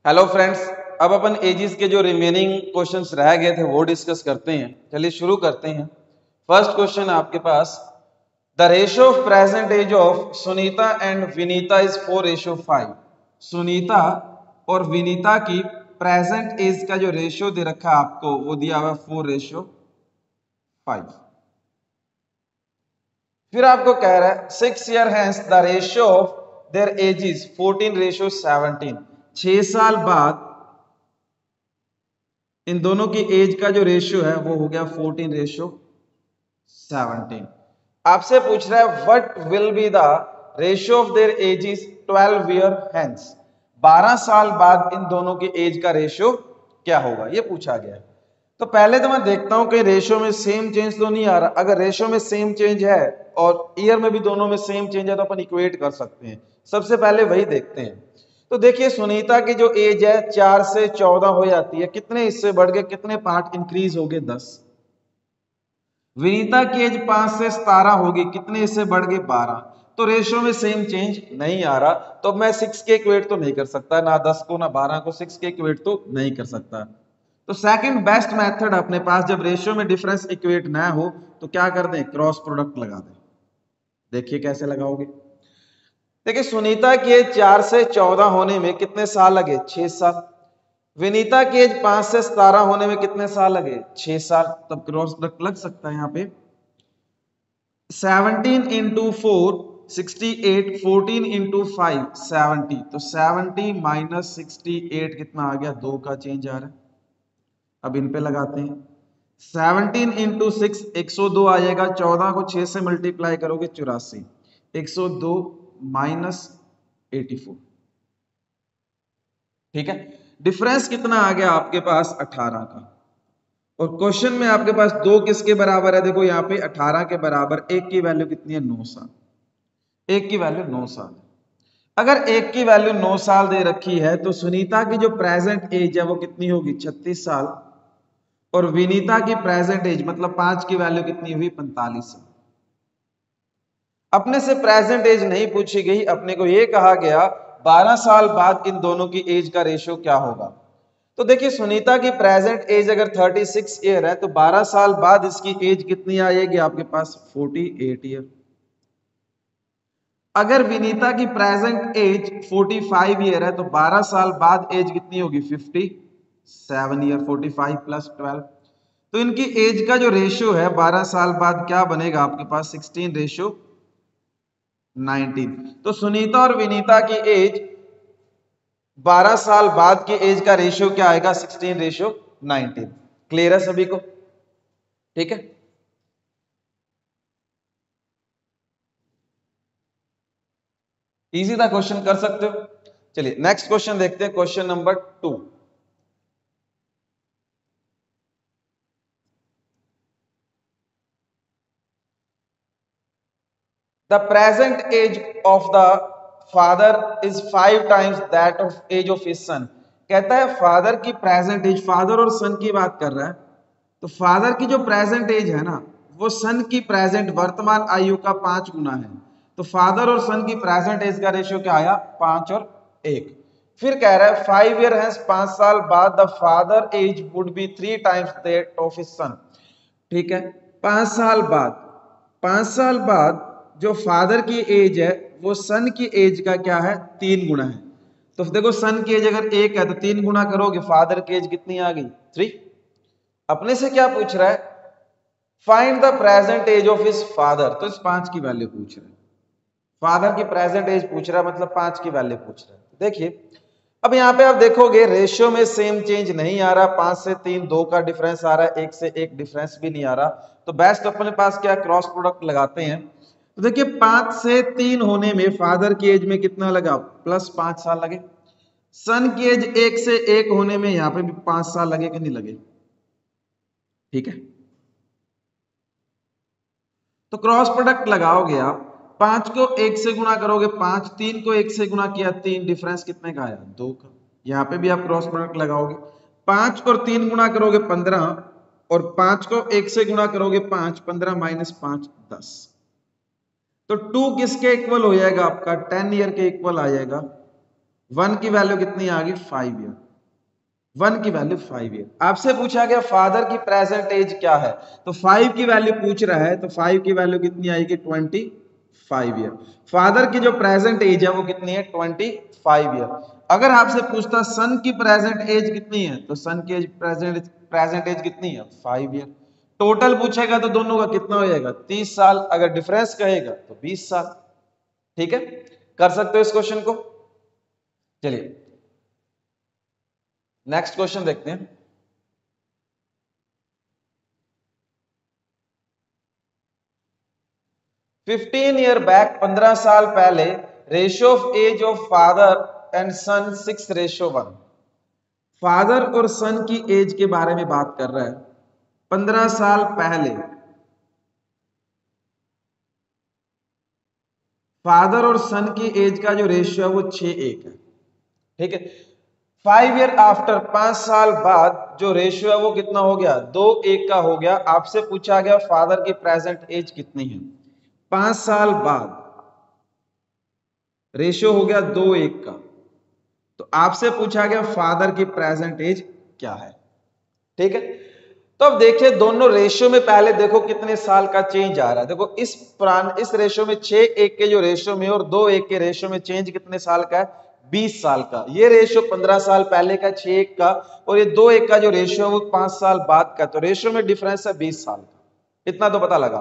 Hello friends, अब अपन edges के जो रिमेनिंग क्वेश्चंस रह गए थे वो डिस्कस करते हैं। चलिए शुरू करते हैं। फर्स्ट क्वेश्चन आपके पास, the ratio of present age of Sunita and Vinita is 4:5। Sunita और विनीता की प्रेजेंट एज का जो रेशियो दे रखा है आपको वो दिया हुआ 4:5। फिर आपको कह रहा है 6 year hence the ratio of their age is 14:17। 6 साल बाद इन दोनों की एज का जो रेशियो है वो हो गया 14:17। आपसे पूछ रहा है what will be the ratio of their edges 12 year hence. 12 साल बाद इन दोनों की एज का रेशियो क्या होगा, ये पूछा गया है। तो पहले तो मैं देखता हूं कि रेशियो में सेम चेंज तो नहीं आ रहा। अगर रेशियो में सेम चेंज है और ईयर में भी दोनों में सेम चेंज है तो अपन इक्वेट कर सकते हैं। सबसे पहले वही देखते हैं। तो देखिए सुनीता की जो एज है 4 से 14 हो जाती है, कितने इससे बढ़ गए, कितने पार्ट इंक्रीज हो गए, 10। विनीता की एज 5 से 17 होगी, कितने इससे बढ़ गए, 12। तो रेशियो में सेम चेंज नहीं आ रहा, तो मैं 6 के इक्वेट तो नहीं कर सकता, ना 10 को ना 12 को 6 के इक्वेट तो नहीं कर सकता। तो सेकंड बेस्ट मेथड अपने पास, जब रेशियो में डिफरेंस इक्वेट ना हो तो क्या कर दें, क्रॉस प्रोडक्ट लगा दें। देखिए कैसे लगाओगे। देखिए सुनीता की एज 4 से 14 होने में कितने साल लगे, 6 साल। विनीता की एज 5 से 17 होने में कितने साल लगे, 6 साल। तब क्रॉस प्रोडक्ट लग सकता है यहाँ पे। 17 इंटू 4 68, 14 इंटू 5 70। तो 70 माइनस 68 कितना आ गया, 2 का चेंज आ रहा है। अब इन पे लगाते हैं। 17 इंटू 6 102 आ जाएगा। 14 को 6 से मल्टीप्लाई करोगे 84। 102 माइनस 84। ठीक है, डिफरेंस कितना आ गया आपके पास, 18 का। और क्वेश्चन में आपके पास 2 किसके बराबर है, देखो यहाँ पे 18 के बराबर। 1 की वैल्यू कितनी है, 9 साल। 1 की वैल्यू 9 साल। अगर 1 की वैल्यू 9 साल दे रखी है तो सुनीता की जो प्रेजेंट एज है वो कितनी होगी, 36 साल। और विनीता की प्रेजेंट एज मतलब 5 की वैल्यू कितनी हुई, 45 साल। अपने से प्रेजेंट एज नहीं पूछी गई, अपने को यह कहा गया 12 साल बाद इन दोनों की एज का रेशियो क्या होगा। तो देखिए सुनीता की प्रेजेंट एज अगर 36 ईयर है तो 12 साल बाद इसकी एज कितनी आएगी आपके पास, 48 ईयर। अगर विनीता की प्रेजेंट एज 45 ईयर है तो 12 साल बाद एज कितनी होगी, 57 ईयर। 45 प्लस 12, तो इनकी एज का जो रेशियो है 12 साल बाद क्या बनेगा आपके पास, 16:19। तो सुनीता और विनीता की एज 12 साल बाद की एज का रेशियो क्या आएगा, 16:19। क्लियर है सभी को, ठीक है। इजी था क्वेश्चन, कर सकते हो। चलिए नेक्स्ट क्वेश्चन देखते हैं, question number 2। The present age of the father is 5 times that of age of his son। कहता है फादर की प्रेजेंट एज, फादर और सन की बात कर रहा है। तो फादर की जो प्रेजेंट एज है ना वो सन की प्रेजेंट वर्तमान आयु का 5 गुना है। तो फादर और सन की प्रेजेंट एज का रेशियो क्या आया, 5 और 1। फिर कह रहा है 5 ईयर है, 5 साल बाद the father age would be 3 times that of his son. ठीक है, 5 साल बाद, 5 साल बाद जो फादर की एज है वो सन की एज का क्या है, 3 गुना है। तो देखो सन की एज अगर 1 है तो 3 गुना करोगे, फादर की एज कितनी आ गई, 3। अपने से क्या पूछ रहा है, find the present age of his father. तो इस 5 की वैल्यू पूछ रहा है, फादर की प्रेजेंट एज पूछ रहा है, मतलब 5 की वैल्यू पूछ रहा है। देखिए अब यहाँ पे आप देखोगे रेशियो में सेम चेंज नहीं आ रहा। 5 से 3 2 का डिफरेंस आ रहा है, 1 से 1 डिफरेंस भी नहीं आ रहा। तो बेस्ट अपने पास क्या, क्रॉस प्रोडक्ट लगाते हैं। तो देखिए 5 से 3 होने में फादर की एज में कितना लगा, प्लस 5 साल लगे। सन की एज 1 से 1 होने में यहाँ पे भी 5 साल लगे कि नहीं लगे, ठीक है। तो क्रॉस प्रोडक्ट लगाओगे आप, 5 को 1 से गुणा करोगे 5, 3 को 1 से गुणा किया 3, डिफरेंस कितने का आया, 2 का। यहाँ पे भी आप क्रॉस प्रोडक्ट लगाओगे, 5 और 3 गुणा करोगे 15, और 5 को 1 से गुणा करोगे 5, 15 माइनस 5 10। तो 2 किसके इक्वल हो जाएगा आपका, 10 ईयर के इक्वल आ जाएगा। 1 की वैल्यू कितनी आ गई 5 ईयर, 1 की वैल्यू 5 ईयर। आपसे पूछा गया फादर की प्रेजेंट एज क्या है, तो 5 की वैल्यू पूछ रहा है, तो 5 की वैल्यू कितनी आएगी 25 ईयर। फादर की जो प्रेजेंट एज है वो कितनी है 25 ईयर। अगर आपसे पूछता सन की प्रेजेंट एज कितनी है, तो सन की प्रेजेंट एज कितनी है 5 ईयर। टोटल पूछेगा तो दोनों का कितना हो जाएगा 30 साल, अगर डिफरेंस कहेगा तो 20 साल। ठीक है, कर सकते हो इस क्वेश्चन को। चलिए नेक्स्ट क्वेश्चन देखते हैं। 15 ईयर बैक, 15 साल पहले, ratio of age of father and son 6:1। Father और सन की एज के बारे में बात कर रहा है। 15 साल पहले फादर और सन की एज का जो रेशियो है वो 6:1 है। ठीक है, 5 ईयर आफ्टर, 5 साल बाद जो रेशियो है वो कितना हो गया 2:1 का हो गया। आपसे पूछा गया फादर की प्रेजेंट एज कितनी है। 5 साल बाद रेशियो हो गया 2:1 का, तो आपसे पूछा गया फादर की प्रेजेंट एज क्या है। ठीक है, तो अब देखिए दोनों रेशियो में पहले देखो कितने साल का चेंज आ रहा है। देखो इस रेशियो में 6:1 के जो रेशियो में और 2:1 के रेशियो में चेंज कितने साल का है 20 साल का। ये रेशियो 15 साल पहले का 6:1 का, और ये 2:1 का जो रेशियो है वो 5 साल बाद का, तो रेशियो में डिफरेंस है 20 साल का। इतना तो पता लगा।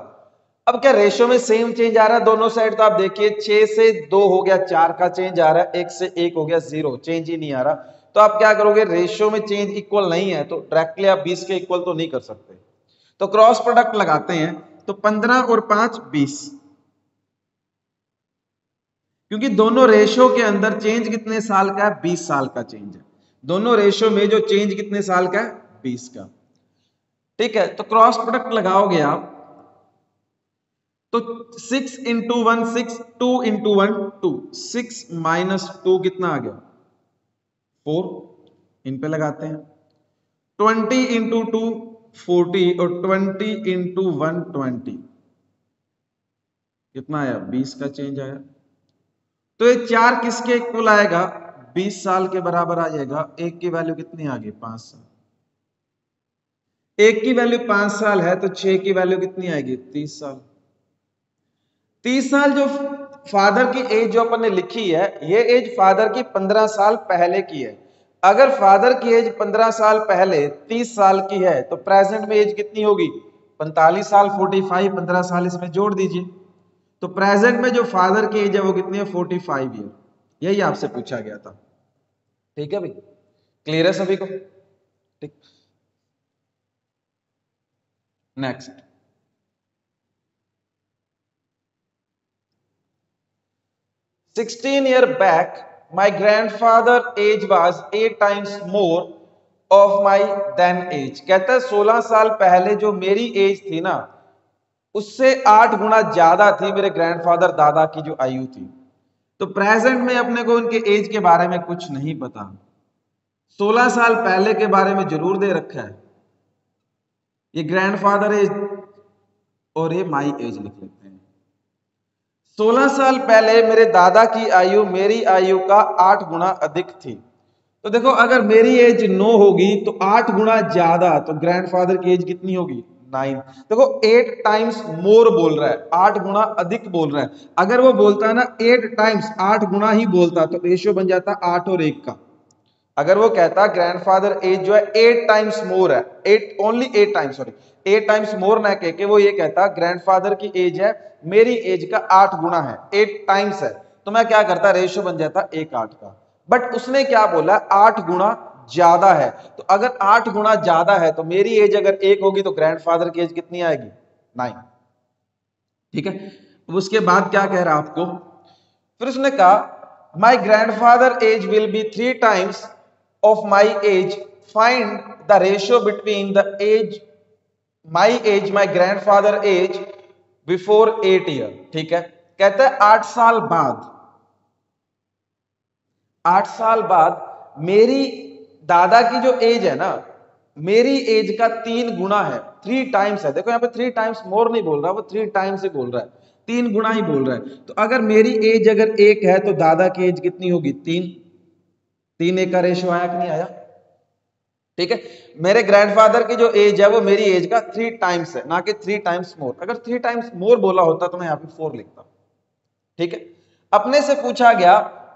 अब क्या रेशियो में सेम चेंज आ रहा है दोनों साइड, तो आप देखिए 6 से 2 हो गया 4 का चेंज आ रहा है, 1 से 1 हो गया 0, चेंज ही नहीं आ रहा। तो आप क्या करोगे, रेशियो में चेंज इक्वल नहीं है तो डायरेक्टली आप 20 के इक्वल तो नहीं कर सकते, तो क्रॉस प्रोडक्ट लगाते हैं। तो 15 और 5 20, क्योंकि दोनों रेशियो के अंदर चेंज कितने साल का है 20 साल का चेंज है। दोनों रेशियो में जो चेंज कितने साल का है 20 का। ठीक है, तो क्रॉस प्रोडक्ट लगाओगे आप, तो 6 इंटू 1 6, 2 इंटू 1 2, 6 माइनस 2 कितना आ गया 4, इन पे लगाते हैं। 20 इंटू 2 40, और 20 इंटू 1 20, कितना आया 20 का चेंज आया। तो ये 4 किसके इक्वल आएगा 20 साल के बराबर आ जाएगा। एक की वैल्यू कितनी आ गई 5 साल, एक की वैल्यू 5 साल है, तो 6 की वैल्यू कितनी आएगी 30 साल। 30 साल जो फादर की एज जो अपन ने लिखी है, ये एज फादर की 15 साल पहले की है। अगर फादर की एज 15 साल पहले 30 साल की है, तो प्रेजेंट में एज कितनी होगी 45 साल, 45, 15 साल इसमें जोड़ दीजिए, तो प्रेजेंट में जो फादर की एज है वो कितनी है 45 ईयर। यही आपसे पूछा गया था। ठीक है भाई, क्लियर है सभी को। ठीक, next. 16 year back, my grandfather age was 8 times more of my then age। कहता है 16 साल पहले जो मेरी एज थी ना, उससे 8 गुना ज्यादा थी मेरे ग्रैंडफादर दादा की जो आयु थी। तो प्रेजेंट में अपने को उनके एज के बारे में कुछ नहीं पता, 16 साल पहले के बारे में जरूर दे रखा है। ये ग्रैंडफादर एज और ये माई एज लिख लेते हैं। 16 साल पहले मेरे दादा की आयु मेरी आयु का 8 गुना अधिक थी। तो देखो अगर मेरी एज 9 होगी तो 8 गुना ज्यादा, तो ग्रैंडफादर की एज कितनी होगी 9। देखो 8 टाइम्स मोर बोल रहा है, 8 गुना अधिक बोल रहा है। अगर वो बोलता है ना 8 टाइम्स, 8 गुना ही बोलता, तो रेशियो बन जाता 8 और 1 का। अगर वो कहता ग्रैंडफादर एज जो है 8 टाइम्स मोर है, 8 only 8 times, sorry 8 times more ना कह के वो ये कहता ग्रैंडफादर की एज है मेरी एज का 8 गुना है, 8 टाइम्स है, तो मैं क्या करता रेशियो बन जाता 1:8 का। बट उसने क्या बोला 8 गुना ज्यादा है, तो अगर 8 गुना ज्यादा है तो मेरी एज अगर 1 होगी तो ग्रैंडफादर की एज कितनी आएगी 9। ठीक है, अब उसके बाद क्या कह रहा आपको, फिर उसने कहा my grandfather age will be 3 times of my age, find the ratio between the age my age my grandfather age before 8 year. ठीक है, कहता है 8 साल बाद, 8 साल बाद मेरी दादा की जो एज है ना, मेरी एज का 3 गुना है, 3 टाइम्स है। देखो यहाँ पे 3 टाइम्स मोर नहीं बोल रहा, वो 3 टाइम्स ही बोल रहा है, 3 गुना ही बोल रहा है। तो अगर मेरी एज अगर 1 है तो दादा की एज कितनी होगी 3, 3:1 का रेशियो आया कि नहीं आया? ठीक है, मेरे ग्रैंडफादर की जो एज है वो मेरी एज का 3 टाइम्स है, ना कि 3 टाइम्स मोर। अगर 3 टाइम्स मोर बोला होता तो मैं यहाँ पे 4 लिखता। ठीक है, अपने से पूछा गया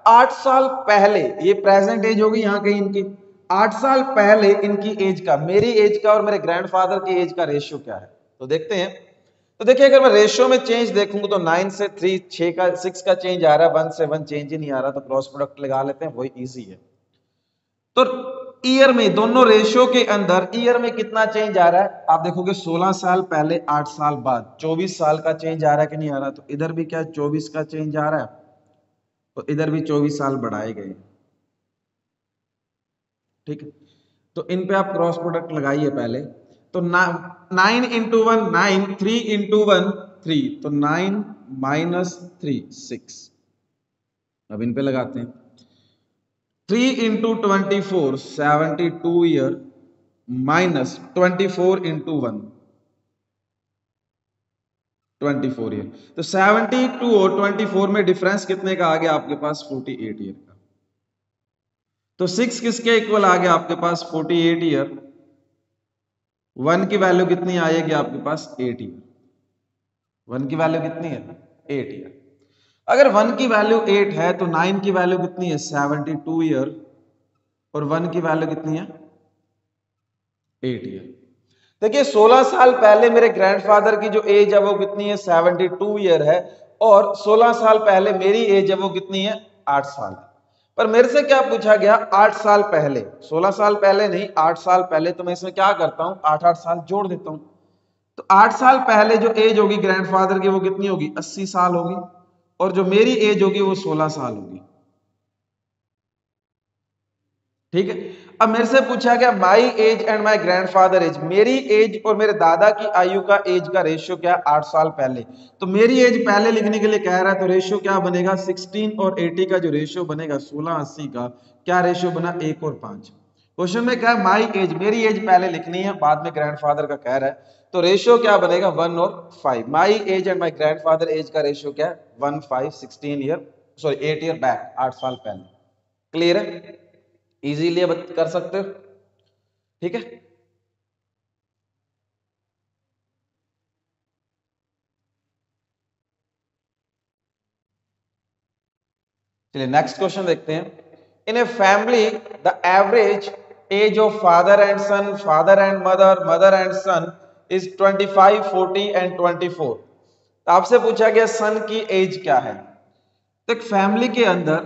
8 साल पहले, ये प्रेजेंट एज होगी यहाँ कहीं इनकी, 8 साल पहले इनकी एज का, मेरी एज का और मेरे ग्रैंडफादर की एज का रेशियो क्या है। तो देखते हैं। तो देखिए, अगर मैं रेशियो में चेंज देखूंगा तो 9 से 3, 6 का चेंज आ रहा है, 1 से 1 चेंज ही नहीं आ रहा, तो क्रॉस प्रोडक्ट लगा लेते हैं, वही इजी है। तो ईयर में, दोनों रेशियो के अंदर ईयर में कितना चेंज आ रहा है, आप देखोगे 16 साल पहले 8 साल बाद 24 साल का चेंज आ रहा है कि नहीं आ रहा। तो इधर भी क्या 24 का चेंज आ रहा है, तो इधर भी 24 साल बढ़ाए गए। ठीक है, तो इन पे आप क्रॉस प्रोडक्ट लगाइए पहले। तो 9 इंटू 1 9, 3 इंटू 1 3, तो 9 माइनस 3 6। अब इन पे लगाते हैं। 3 into 24 72 year, minus 24 into 1 24 year. तो 72 और 24 में डिफरेंस कितने का आ गया आपके पास? 48 ईयर का। तो 6 किसके इक्वल आ गया आपके पास? 48 ईयर। 1 की वैल्यू कितनी आएगी आपके पास? 8 ईयर। 1 की वैल्यू कितनी है? 8 ईयर। अगर 1 की वैल्यू 8 है तो 9 की वैल्यू कितनी है? 72 ईयर। और 1 की वैल्यू कितनी है? 8 ईयर। देखिए, 16 साल पहले मेरे ग्रैंडफादर की जो एज है वो कितनी है? 72 ईयर है। और 16 साल पहले मेरी एज है वो कितनी है? 8 साल है। पर मेरे से क्या पूछा गया? 8 साल पहले, 16 साल पहले नहीं, 8 साल पहले। तो मैं इसमें क्या करता हूं? 8 साल जोड़ देता हूं। तो 8 साल पहले जो एज होगी ग्रैंडफादर की वो कितनी होगी? 80 साल होगी। और जो मेरी एज होगी वो 16 साल होगी। ठीक है, अब मेरे से पूछा गया my age and my grandfather age, मेरी एज और मेरे दादा की आयु का एज का रेशियो क्या? 8 साल पहले। तो मेरी एज पहले लिखने के लिए कह रहा है, तो रेशियो क्या बनेगा? 16 और 80 का जो रेशियो बनेगा 16 80 का, क्या रेशियो बना? 1 और 5। क्वेश्चन में क्या है? माई एज, मेरी एज पहले लिखनी है, बाद में ग्रैंडफादर का कह रहा है। तो रेशियो क्या बनेगा? 1 और 5। My age and my grandfather age का रेशियो क्या है? 1 5 16 ईयर, सॉरी 8 ईयर बैक, 8 साल पहले। क्लियर है? इजीली कर सकते हो। ठीक है, चलिए नेक्स्ट क्वेश्चन देखते हैं। In a family the average age of father and son, father and mother, mother and son is 25 40 and 24। तो आपसे पूछा गया सन की एज क्या है। तो एक फैमिली के अंदर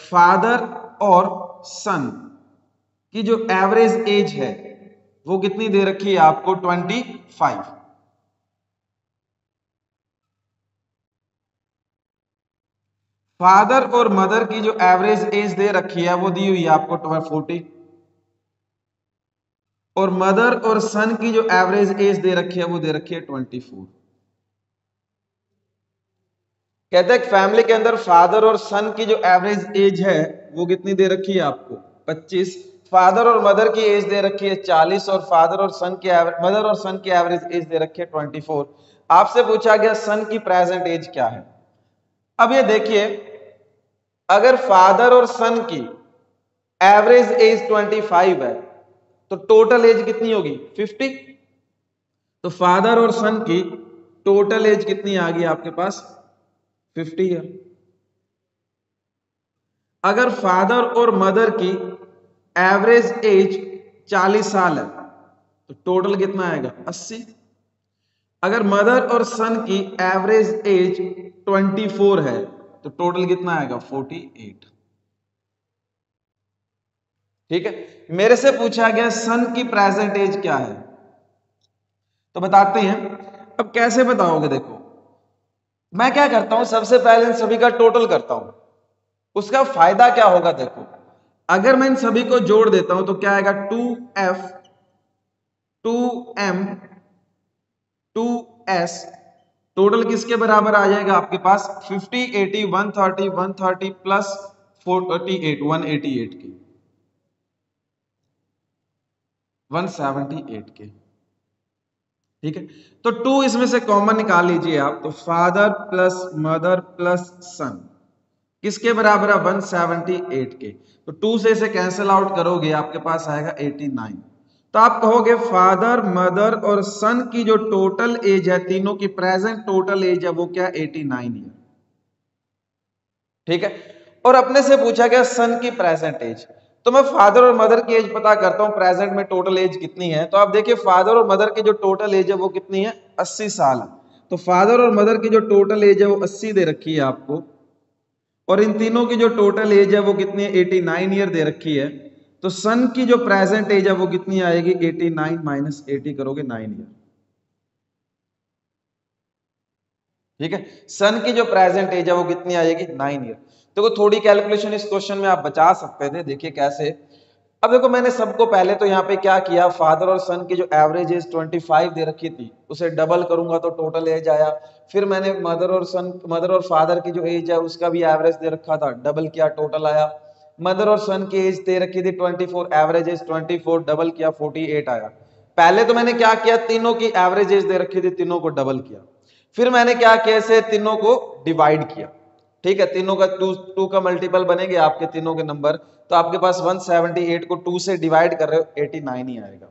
फादर और सन की जो एवरेज एज है वो कितनी दे रखी है आपको? 25। फादर और मदर की जो एवरेज एज दे रखी है वो दी हुई है आपको 40। और मदर और सन की जो एवरेज एज दे रखी है वो दे रखी है 24। कहते हैं फैमिली के अंदर फादर और सन की जो एवरेज एज है वो कितनी दे रखी है आपको? 25। फादर और मदर की एज दे रखी है 40। और फादर और सन की मदर और सन की एवरेज एज दे रखी है 24। आपसे पूछा गया सन की प्रेजेंट एज क्या है। अब ये देखिए, अगर फादर और सन की एवरेज एज 25 है तो टोटल एज कितनी होगी? 50। तो फादर और सन की टोटल एज कितनी आ गई आपके पास? 50 है। अगर फादर और मदर की एवरेज एज 40 साल है तो टोटल कितना आएगा? 80। अगर मदर और सन की एवरेज एज 24 है तो टोटल कितना आएगा? 48। ठीक है, मेरे से पूछा गया सन की प्रेजेंट एज क्या है, तो बताते हैं। अब कैसे बताओगे? देखो, मैं क्या करता हूं, सबसे पहले इन सभी का टोटल करता हूं। उसका फायदा क्या होगा? देखो, अगर मैं इन सभी को जोड़ देता हूं तो क्या आएगा? 2f 2m 2s, टोटल किसके बराबर आ जाएगा आपके पास? 50 80 130 130 प्लस 48 188 की, 178 के। ठीक है, तो 2 इसमें से कॉमन निकाल लीजिए आप, तो फादर प्लस मदर प्लस सन, किसके बराबर है 178 के। तो 2 से इसे कैंसिल आउट करोगे आपके पास आएगा 89। तो आप कहोगे फादर मदर और सन की जो टोटल एज है, तीनों की प्रेजेंट टोटल एज है वो क्या 89 ईयर। ठीक है, और अपने से पूछा गया सन की प्रेजेंट एज, तो मैं फादर और मदर की एज पता करता हूं प्रेजेंट में टोटल एज कितनी है। तो आप देखिए फादर और मदर की जो टोटल एज है वो कितनी है 80 साल। तो फादर और मदर की जो टोटल एज है वो 80 दे रखी है आपको, और इन तीनों की जो टोटल एज है वो कितनी है 89 ईयर दे रखी है। तो सन की जो प्रेजेंट एज है वो कितनी आएगी 89 माइनस 80 करोगे 9 ईयर। ठीक है, सन की जो प्रेजेंट एज है वो कितनी आएगी 9 ईयर। देखो थोड़ी कैलकुलेशन इस क्वेश्चन में आप बचा सकते थे, देखिए कैसे। अब देखो मैंने सबको पहले तो यहाँ पे क्या किया, फादर और सन की जो एवरेज एज 25 दे रखी थी उसे डबल करूंगा तो टोटल एज आया। फिर मैंने मदर और फादर की जो एज है उसका भी एवरेज दे रखा था, डबल किया टोटल आया। मदर और सन की एज दे रखी थी 24, एवरेज एज 24, डबल किया 48 आया। पहले तो मैंने क्या किया, तीनों की एवरेज एज दे रखी थी, तीनों को डबल किया। फिर मैंने क्या किया, इसे तीनों को डिवाइड किया। ठीक है, तीनों का टू का मल्टीपल बनेंगे आपके तीनों के नंबर, तो आपके पास 178 को 2 से डिवाइड कर रहे हो 89 ही आएगा।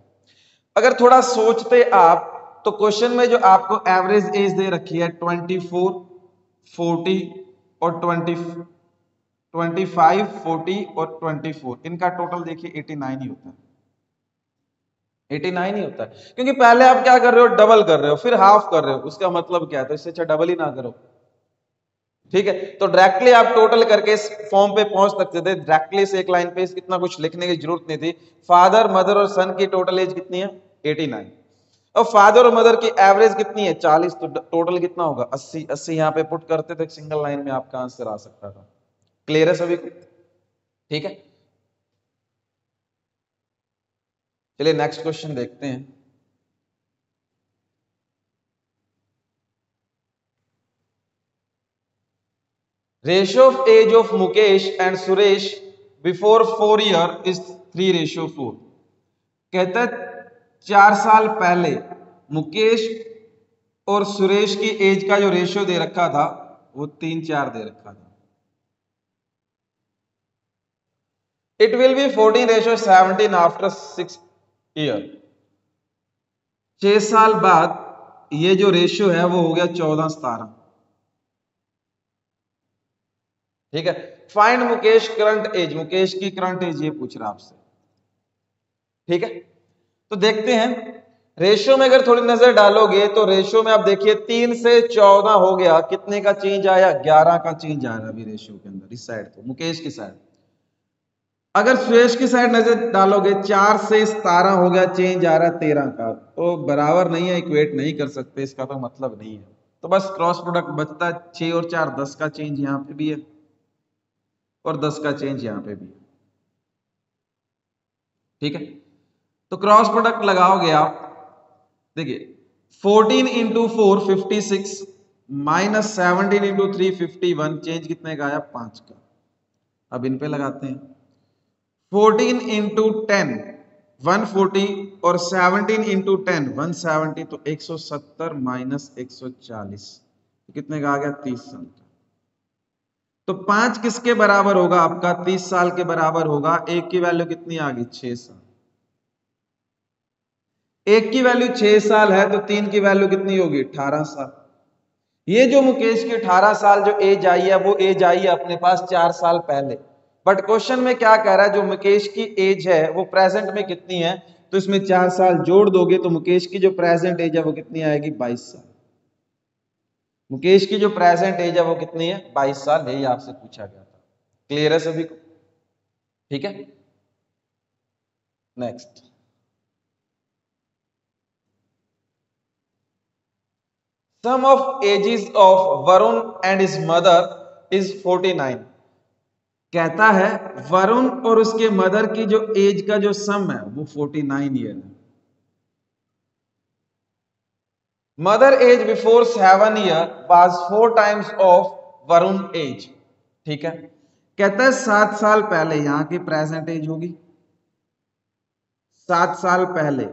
अगर थोड़ा सोचते आप तो क्वेश्चन में जो आपको एवरेज एज दे रखी है 24, 40 और 25, 40 और 24, इनका टोटल देखिए 89 ही होता है। 89 ही होता है, क्योंकि पहले आप क्या कर रहे हो, डबल कर रहे हो, फिर हाफ कर रहे हो, उसका मतलब क्या है, तो इससे अच्छा डबल ही ना करो। ठीक है, तो डायरेक्टली आप टोटल करके इस फॉर्म पे पहुंच सकते थे, डायरेक्टली से एक लाइन पे इतना कुछ लिखने की जरूरत नहीं थी। फादर मदर और सन की टोटल एज कितनी है 89, और फादर और मदर की एवरेज कितनी है 40, तो टोटल कितना होगा 80। 80 यहाँ पे पुट करते थे सिंगल लाइन में, आपका आंसर आ सकता था। क्लियर है सभी को? ठीक है, चलिए नेक्स्ट क्वेश्चन देखते हैं। Ratio of age of Mukesh and Suresh before 4 year is 3:4। कहता है 4 साल पहले मुकेश और सुरेश की एज का जो रेशियो दे रखा था वो 3:4 दे रखा था। It will be 14:17 after 6 year. 6 साल बाद ये जो रेशियो है वो हो गया 14:17। ठीक है, find Mukesh current age, Mukesh की करंट एज ये पूछ रहा आपसे। ठीक है, तो देखते हैं रेशियो में अगर थोड़ी नजर डालोगे तो रेशियो में आप देखिए 3 से 14 हो गया, कितने का चेंज आया 11 का चेंज आ रहा है अभी रेशियो के अंदर, इस साइड को मुकेश की साइड। अगर सुरेश की साइड नजर डालोगे 4 से 17 हो गया, चेंज आ रहा है 13 का, तो बराबर नहीं है, इक्वेट नहीं कर सकते, इसका तो मतलब नहीं है। तो बस क्रॉस प्रोडक्ट बचता है 6 और 4 10 का चेंज यहाँ पे भी है और 10 का चेंज यहाँ पे भी है। ठीक है, तो क्रॉस प्रोडक्ट लगाओगे आप, देखिए 14 इंटू 4 56 माइनस 17 इंटू 3 51, चेंज कितने का आया 5 का। अब इन पे लगाते हैं 14 इंटू 10 140 और 17 इंटू 10 170, तो 170 माइनस 140 कितने का आ गया 30 साल का। तो 5 किसके बराबर होगा आपका 30 साल के बराबर होगा। एक की वैल्यू कितनी आ गई 6 साल, एक की वैल्यू 6 साल है तो 3 की वैल्यू कितनी होगी 18 साल। ये जो मुकेश की 18 साल जो एज आई है वो एज आई है अपने पास 4 साल पहले, बट क्वेश्चन में क्या कह रहा है, जो मुकेश की एज है वो प्रेजेंट में कितनी है, तो इसमें 4 साल जोड़ दोगे तो मुकेश की जो प्रेजेंट एज है वो कितनी आएगी 22 साल। मुकेश की जो प्रेजेंट एज है वो कितनी है 22 साल, यही आपसे पूछा गया था। क्लियर है सभी को? ठीक है, next. Sum of ages of Varun and his mother is 49। कहता है वरुण और उसके मदर की जो एज का जो सम है वो 49 ईयर है। Mother age before 7 year was 4 times of Varun age. ठीक है, कहता है 7 साल पहले, यहां की प्रेजेंट एज होगी 7 साल पहले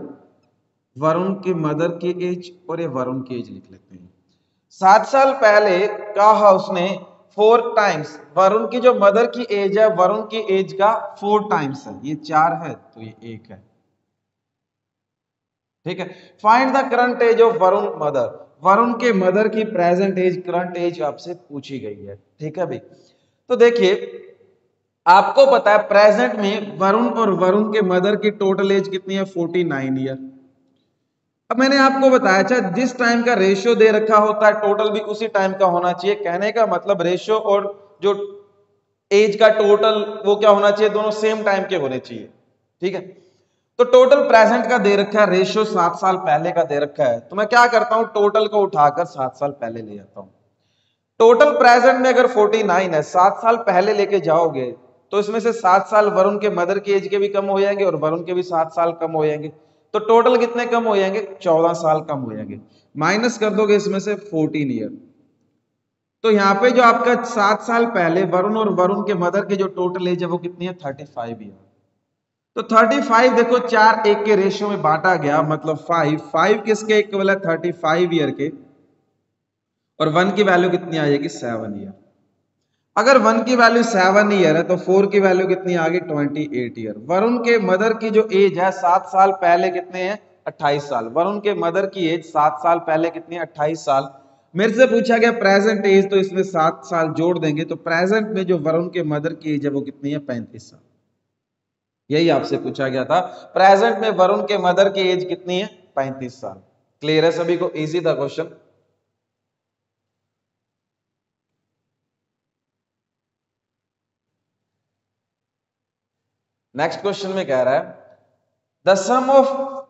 वरुण की मदर की एज, और ये वरुण की एज लिख लेते हैं। 7 साल पहले कहा उसने 4 टाइम्स, वरुण की जो मदर की एज है वरुण की एज का 4 टाइम्स है, ये 4 है तो ये 1 है। ठीक है, find the current age of Varun mother, Varun के मदर की प्रेजेंट एज, करंट एज आपसे पूछी गई है। ठीक है भाई, तो देखिए आपको पता है प्रेजेंट में वरुण और वरुण के मदर की टोटल एज कितनी है, 49 ईयर। अब मैंने आपको बताया अच्छा जिस टाइम का रेशियो दे रखा होता है टोटल भी उसी टाइम का होना चाहिए, कहने का मतलब रेशियो और जो एज का टोटल वो क्या होना चाहिए, दोनों सेम टाइम के होने चाहिए। ठीक है, तो टोटल प्रेजेंट का दे रखा है, रेशियो 7 साल पहले का दे रखा है, तो मैं क्या करता हूं टोटल को उठाकर 7 साल पहले ले जाता हूं। टोटल प्रेजेंट में अगर 49 है, 7 साल पहले लेके जाओगे तो इसमें से 7 साल वरुण के मदर की एज के भी कम हो जाएंगे और वरुण के भी 7 साल कम हो जाएंगे, तो टोटल कितने कम हो जाएंगे, 14 साल कम हो जाएंगे। माइनस कर दोगे इसमें से 14 ईयर, तो यहाँ पे जो आपका 7 साल पहले वरुण और वरुण के मदर की जो टोटल एज है वो कितनी है, 35 ईयर। तो 35 देखो 4 1 के रेशियो में बांटा गया, मतलब 5 किसके इक्वल है, 35 ईयर के, और 1 की वैल्यू कितनी आ जाएगी, 7 ईयर। अगर 1 की वैल्यू 7 ईयर है तो 4 की वैल्यू कितनी आ गई, 28 ईयर। वरुण के मदर की जो एज है 7 साल पहले कितने हैं, 28 साल। वरुण के मदर की एज 7 साल पहले कितनी है, 28 साल। मेरे से पूछा गया प्रेजेंट एज, तो इसमें 7 साल जोड़ देंगे, तो प्रेजेंट में जो वरुण के मदर की एज है वो कितनी है, 35 साल। यही आपसे पूछा गया था, प्रेजेंट में वरुण के मदर की एज कितनी है, 35 साल। क्लियर है सभी को, इजी था क्वेश्चन। नेक्स्ट क्वेश्चन में कह रहा है the sum of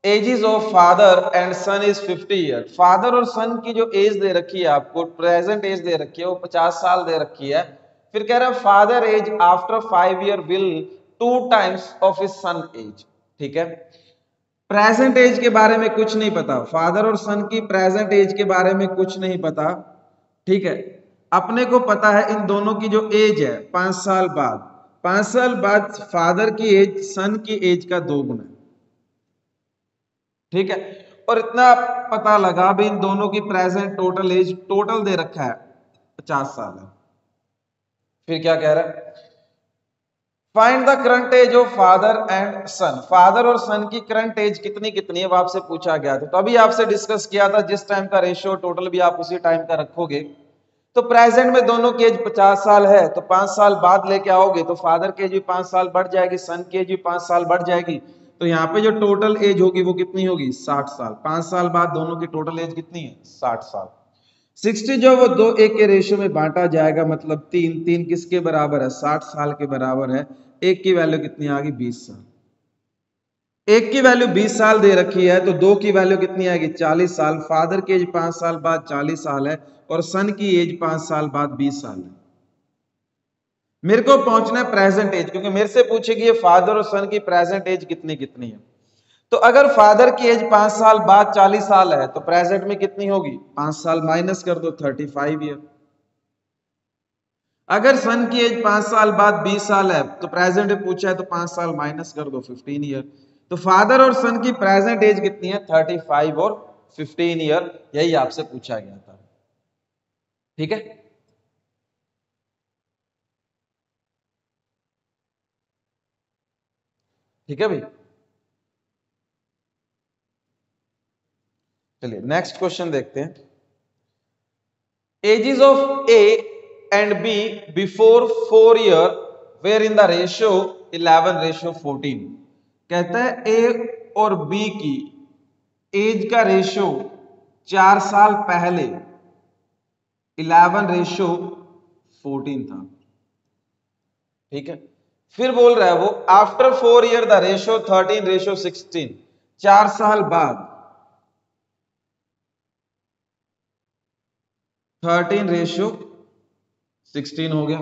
ages of father and son is 50 year. Father और सन की जो एज दे रखी है आपको, प्रेजेंट एज दे रखी है वो 50 साल दे रखी है। फिर कह रहा है father age after 5 year will 2 times of his son age. ठीक है, प्रेजेंट एज के बारे में कुछ नहीं पता, फादर और सन की प्रेजेंट एज के बारे में कुछ नहीं पता। ठीक है, अपने को पता है इन दोनों की जो एज है 5 साल बाद, 5 साल बाद फादर की एज सन की एज का 2 गुना। ठीक है, और इतना पता लगा भी इन दोनों की प्रेजेंट टोटल एज, टोटल दे रखा है 50 साल है। फिर क्या कह रहा है, find the current age of father and son. Father और सन की करंट एज कितनी कितनी है वो आपसे पूछा गया था, तो अभी आपसे डिस्कस किया था जिस टाइम का रेशियो टोटल भी आप उसी टाइम का रखोगे। तो प्रेजेंट में दोनों की एज 50 साल है, तो 5 साल बाद लेके आओगे तो फादर की एज भी 5 साल बढ़ जाएगी, सन की एज भी 5 साल बढ़ जाएगी, तो यहाँ पे जो टोटल एज होगी वो कितनी होगी, 60 साल। 5 साल बाद दोनों की टोटल एज कितनी है, 60 साल। 60 जो वो 2 1 के रेशियो में बांटा जाएगा, मतलब 3 3 किसके बराबर है, 60 साल के बराबर है। एक की वैल्यू कितनी आ गई, 20 साल। एक की वैल्यू 20 साल दे रखी है, तो 2 की वैल्यू कितनी आएगी, 40 साल। फादर की एज 5 साल बाद 40 साल है और सन की एज 5 साल बाद 20 साल है। मेरे को पहुंचना है प्रेजेंट एज, क्योंकि मेरे से पूछेगी फादर और सन की प्रेजेंट एज कितनी कितनी है। तो अगर फादर की एज 5 साल बाद 40 साल है तो प्रेजेंट में कितनी होगी, 5 साल माइनस कर दो, 35 ईयर। अगर सन की एज 5 साल बाद 20 साल है तो प्रेजेंट में पूछा है तो 5 साल माइनस कर दो, 15 ईयर। तो फादर और सन की प्रेजेंट एज कितनी है, 35 और 15 ईयर, यही आपसे पूछा गया था। ठीक है, ठीक है भाई। चलिए नेक्स्ट क्वेश्चन देखते हैं। Ages of A and B before 4 year were in the ratio 11:14। कहता है ए और बी की एज का रेशियो 4 साल पहले 11:14 था। ठीक है, फिर बोल रहा है वो आफ्टर 4 ईयर द रेशियो 13:16। 4 साल बाद 13:16 हो गया।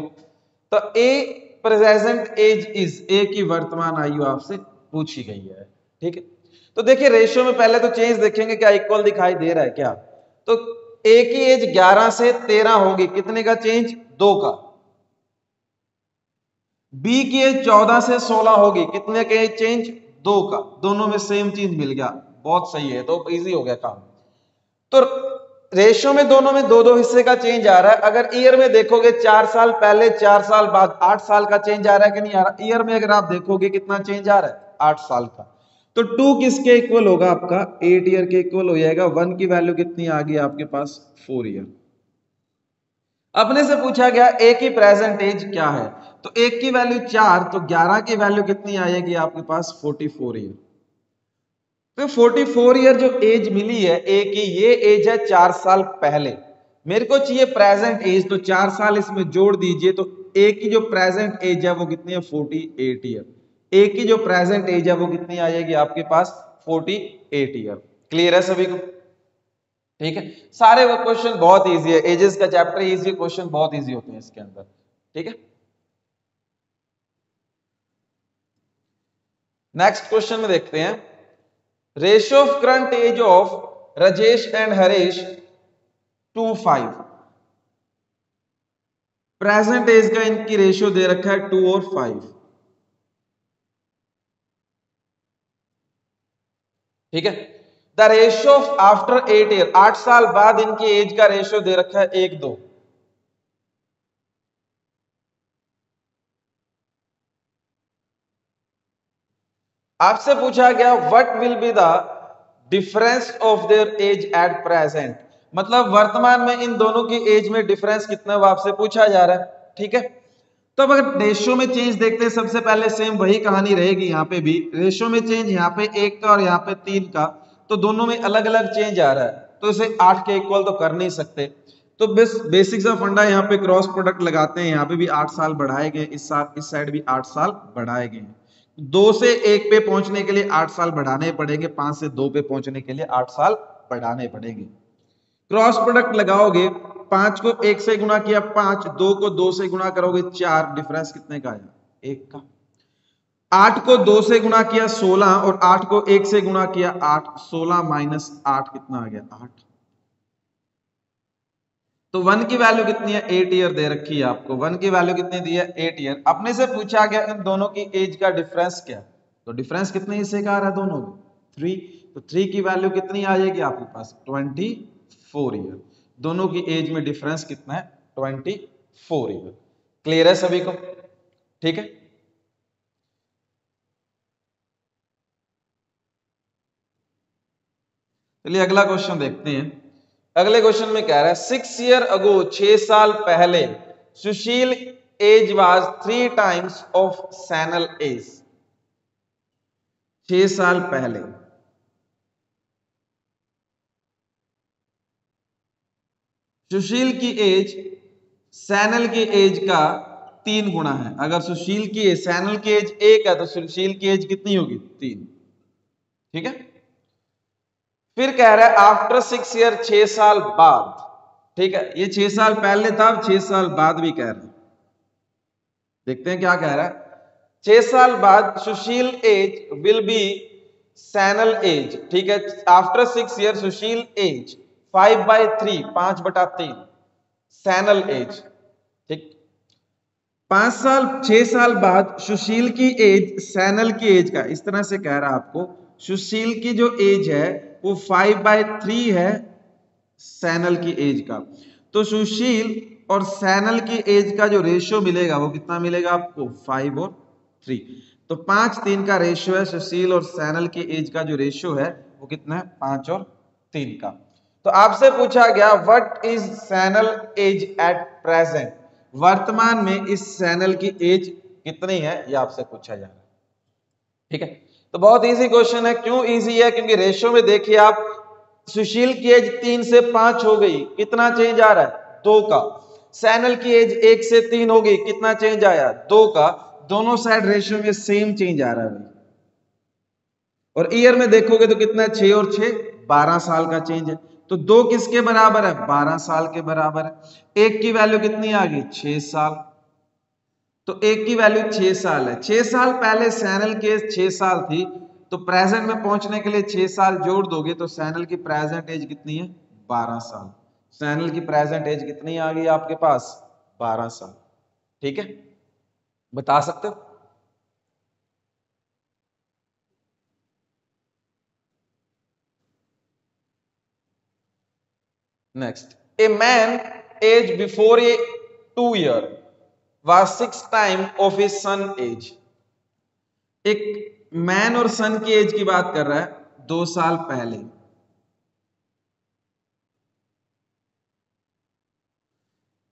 तो ए प्रेजेंट एज इज, ए की वर्तमान आयु आपसे पूछी गई है। ठीक है, तो देखिए रेशियो में पहले तो चेंज देखेंगे, क्या इक्वल दिखाई दे रहा है क्या। तो ए की एज 11 से 13 होगी, कितने का चेंज, 2 का। बी की एज 14 से 16 होगी, कितने का चेंज, 2 का। दोनों में सेम चीज मिल गया, बहुत सही है, तो इजी हो गया काम। तो रेशियो में दोनों में दो दो हिस्से का चेंज आ रहा है। अगर ईयर में देखोगे 4 साल पहले 4 साल बाद 8 साल का चेंज आ रहा है कि नहीं आ रहा। ईयर में अगर आप देखोगे कितना चेंज आ रहा है 8 साल का। तो 2 किसके इक्वल होगा आपका 8 ईयर के इक्वल हो जाएगा। 1 की वैल्यू कितनी आ गई आपके पास 4 ईयर। अपने से पूछा गया ए की प्रेजेंट एज क्या है। तो एक की वैल्यू 4 तो 11 की वैल्यू कितनी आएगी आपके पास 44 ईयर। तो 44 ईयर जो एज मिली है ए की, ये एज है 4 साल पहले। मेरे को चाहिए प्रेजेंट एज, तो 4 साल इसमें जोड़ दीजिए। तो ए की जो प्रेजेंट एज है वो कितनी है 48 ईयर। ए की जो प्रेजेंट एज है वो कितनी आ जाएगी आपके पास 48 ईयर। क्लियर है सभी को? ठीक है, सारे वो क्वेश्चन बहुत इजी है। एजेस का चैप्टर इजी, क्वेश्चन बहुत इजी होते हैं इसके अंदर। ठीक है, नेक्स्ट क्वेश्चन में देखते हैं। Ratio of current age of Rajesh and Harish 2:5। Present age का इनकी रेशियो दे रखा है 2 और 5। ठीक है, the ratio of after 8 year, 8 साल बाद इनकी एज का रेशियो दे रखा है 1:2। आपसे पूछा गया what will be the difference of their age at present, मतलब वर्तमान में इन दोनों की एज में डिफरेंस कितना वो आपसे पूछा जा रहा है। ठीक है, तो अब अगर रेशियो में चेंज देखते हैं, सबसे पहले सेम वही कहानी रहेगी। यहाँ पे भी रेशियो में चेंज, यहाँ पे 1 का और यहाँ पे 3 का, तो दोनों में अलग अलग चेंज आ रहा है, तो इसे 8 के इक्वल तो कर नहीं सकते। तो बस बेसिक्स ऑफ फंडा, यहाँ पे क्रॉस प्रोडक्ट लगाते हैं। यहाँ पे भी 8 साल बढ़ाए गए, इस साइड भी 8 साल बढ़ाए गए। 2 से 1 पे पहुंचने के लिए 8 साल बढ़ाने पड़ेंगे, 5 से 2 पे पहुंचने के लिए 8 साल बढ़ाने पड़ेंगे। क्रॉस प्रोडक्ट लगाओगे, 5 को 1 से गुणा किया 5, 2 को 2 से गुणा करोगे 4, डिफरेंस कितने का आया 1 का। 8 को 2 से गुणा किया 16 और 8 को 1 से गुणा किया 8, 16 माइनस 8 कितना आ गया 8। तो 1 की वैल्यू कितनी है 8 ईयर दे रखी है आपको। 1 की वैल्यू कितनी दी है 8 ईयर। अपने से पूछा गया इन दोनों की एज का डिफरेंस क्या, तो डिफरेंस कितने हिस्से का आ रहा है दोनों में 3। तो 3 की वैल्यू कितनी आ जाएगी आपके पास 24 ईयर। दोनों की एज में डिफरेंस कितना है 24 ईयर। क्लियर है सभी को? ठीक है, चलिए अगला क्वेश्चन देखते हैं। अगले क्वेश्चन में कह रहा है 6 ईयर अगो, 6 साल पहले Sushil age was 3 times of Sanal age. 6 साल पहले सुशील की एज सैनल की एज का 3 गुना है। अगर सुशील की एज, सैनल की एज 1 है, तो सुशील की एज कितनी होगी 3। ठीक है, फिर कह रहा है आफ्टर 6 ईयर, 6 साल बाद। ठीक है, ये 6 साल पहले था, 6 साल बाद भी कह रहा है। देखते हैं क्या कह रहा है। 6 साल बाद सुशील एज विल बी सैनल एज। ठीक है, आफ्टर 6 ईयर सुशील एज 5/3, 5/3 सैनल एज। ठीक, 5 साल 6 साल बाद सुशील की एज सैनल की एज का, इस तरह से कह रहा है आपको। सुशील की जो एज है वो 5/3 है सैनल की एज का। तो सुशील और सैनल की एज का जो रेशियो मिलेगा वो कितना मिलेगा आपको 5 और 3। तो 5-3 का रेशियो है सुशील और सैनल की एज का जो रेशियो है वो कितना है 5 और 3 का। तो आपसे पूछा गया what is Sanal age at present, वर्तमान में इस सैनल की एज कितनी है ये आपसे पूछा जा रहा है। ठीक है, तो बहुत इजी क्वेश्चन है। क्यों इजी है? क्योंकि रेशियो में देखिए आप, सुशील की एज 3 से 5 हो गई, कितना चेंज आ रहा है 2 का। सैनल की एज 1 से 3 हो गई, कितना चेंज आया 2 का। दोनों साइड रेशियो में सेम चेंज आ रहा है। और ईयर में देखोगे तो कितना है 6 और 6 12 साल का चेंज है। तो 2 किसके बराबर है 12 साल के बराबर है। एक की वैल्यू कितनी आ गई 6 साल। तो एक की वैल्यू 6 साल है। 6 साल पहले सैनल की एज 6 साल थी, तो प्रेजेंट में पहुंचने के लिए 6 साल जोड़ दोगे तो सैनल की प्रेजेंट एज कितनी है 12 साल। सैनल की प्रेजेंट एज कितनी आ गई आपके पास 12 साल। ठीक है, बता सकते हो? Next, a man age before a 2 year was 6 times of his son age. एक मैन और सन की एज की बात कर रहा है 2 साल पहले।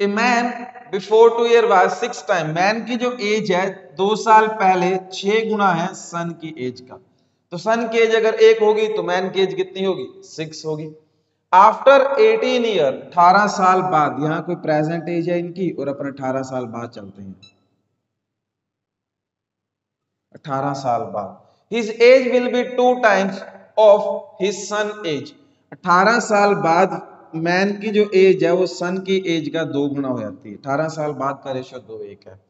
A man before 2 year was 6 times, man की जो एज है 2 साल पहले 6 गुना है सन की एज का। तो सन की एज अगर 1 होगी तो मैन की एज कितनी होगी? 6 होगी। आफ्टर 18 year, 18 साल बाद, यहां कोई प्रेजेंट एज है इनकी और अपन 18 साल बाद चलते हैं। 18 साल बाद his age will be 2 times of his son age। 18 साल बाद मैन की जो एज है वो सन की एज का 2 गुना हो जाती है। 18 साल बाद का रेशियो 2:1 है।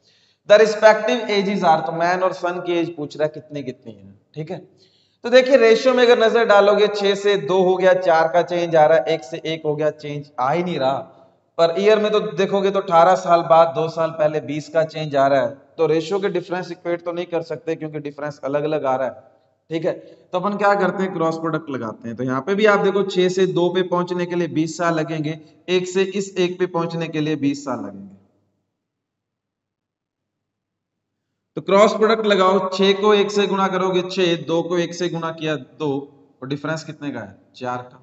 द रिस्पेक्टिव एजेस आर, तो मैन और सन की एज पूछ रहा है कितनी कितनी है। ठीक है, तो देखिए रेशियो में अगर नजर डालोगे 6 से 2 हो गया, 4 का चेंज आ रहा है, 1 से 1 हो गया, चेंज आ ही नहीं रहा। पर ईयर में तो देखोगे तो 18 साल बाद 2 साल पहले 20 का चेंज आ रहा है। तो रेशियो के डिफरेंस इक्वेट तो नहीं कर सकते क्योंकि डिफरेंस अलग अलग आ रहा है। ठीक है, तो अपन क्या करते हैं, क्रॉस प्रोडक्ट लगाते हैं। तो यहाँ पे भी आप देखो 6 से 2 पे पहुंचने के लिए 20 साल लगेंगे, 1 से इस 1 पे पहुंचने के लिए 20 साल लगेंगे। तो क्रॉस प्रोडक्ट लगाओ, 6 को 1 से गुणा करोगे 6, 2 को 1 से गुणा किया 2, और डिफरेंस कितने का है? 4 का।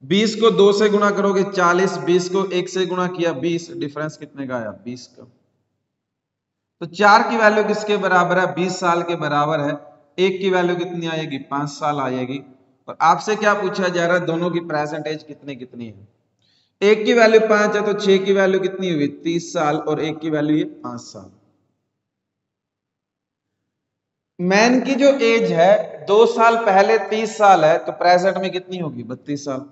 20 को 2 से गुणा करोगे 40, 20 को 1 से गुणा किया 20, डिफरेंस कितने का आया? 20 का। तो 4 की वैल्यू किसके बराबर है? 20 साल के बराबर है। 1 की वैल्यू कितनी आएगी? 5 साल आएगी। और आपसे क्या पूछा जा रहा है? दोनों की प्रेजेंट एज कितनी कितनी है। 1 की वैल्यू 5 है तो 6 की वैल्यू कितनी हुई? 30 साल, और 1 की वैल्यू ये 5 साल। मैन की जो एज है 2 साल पहले 30 साल है, तो प्रेजेंट में कितनी होगी? 32 साल।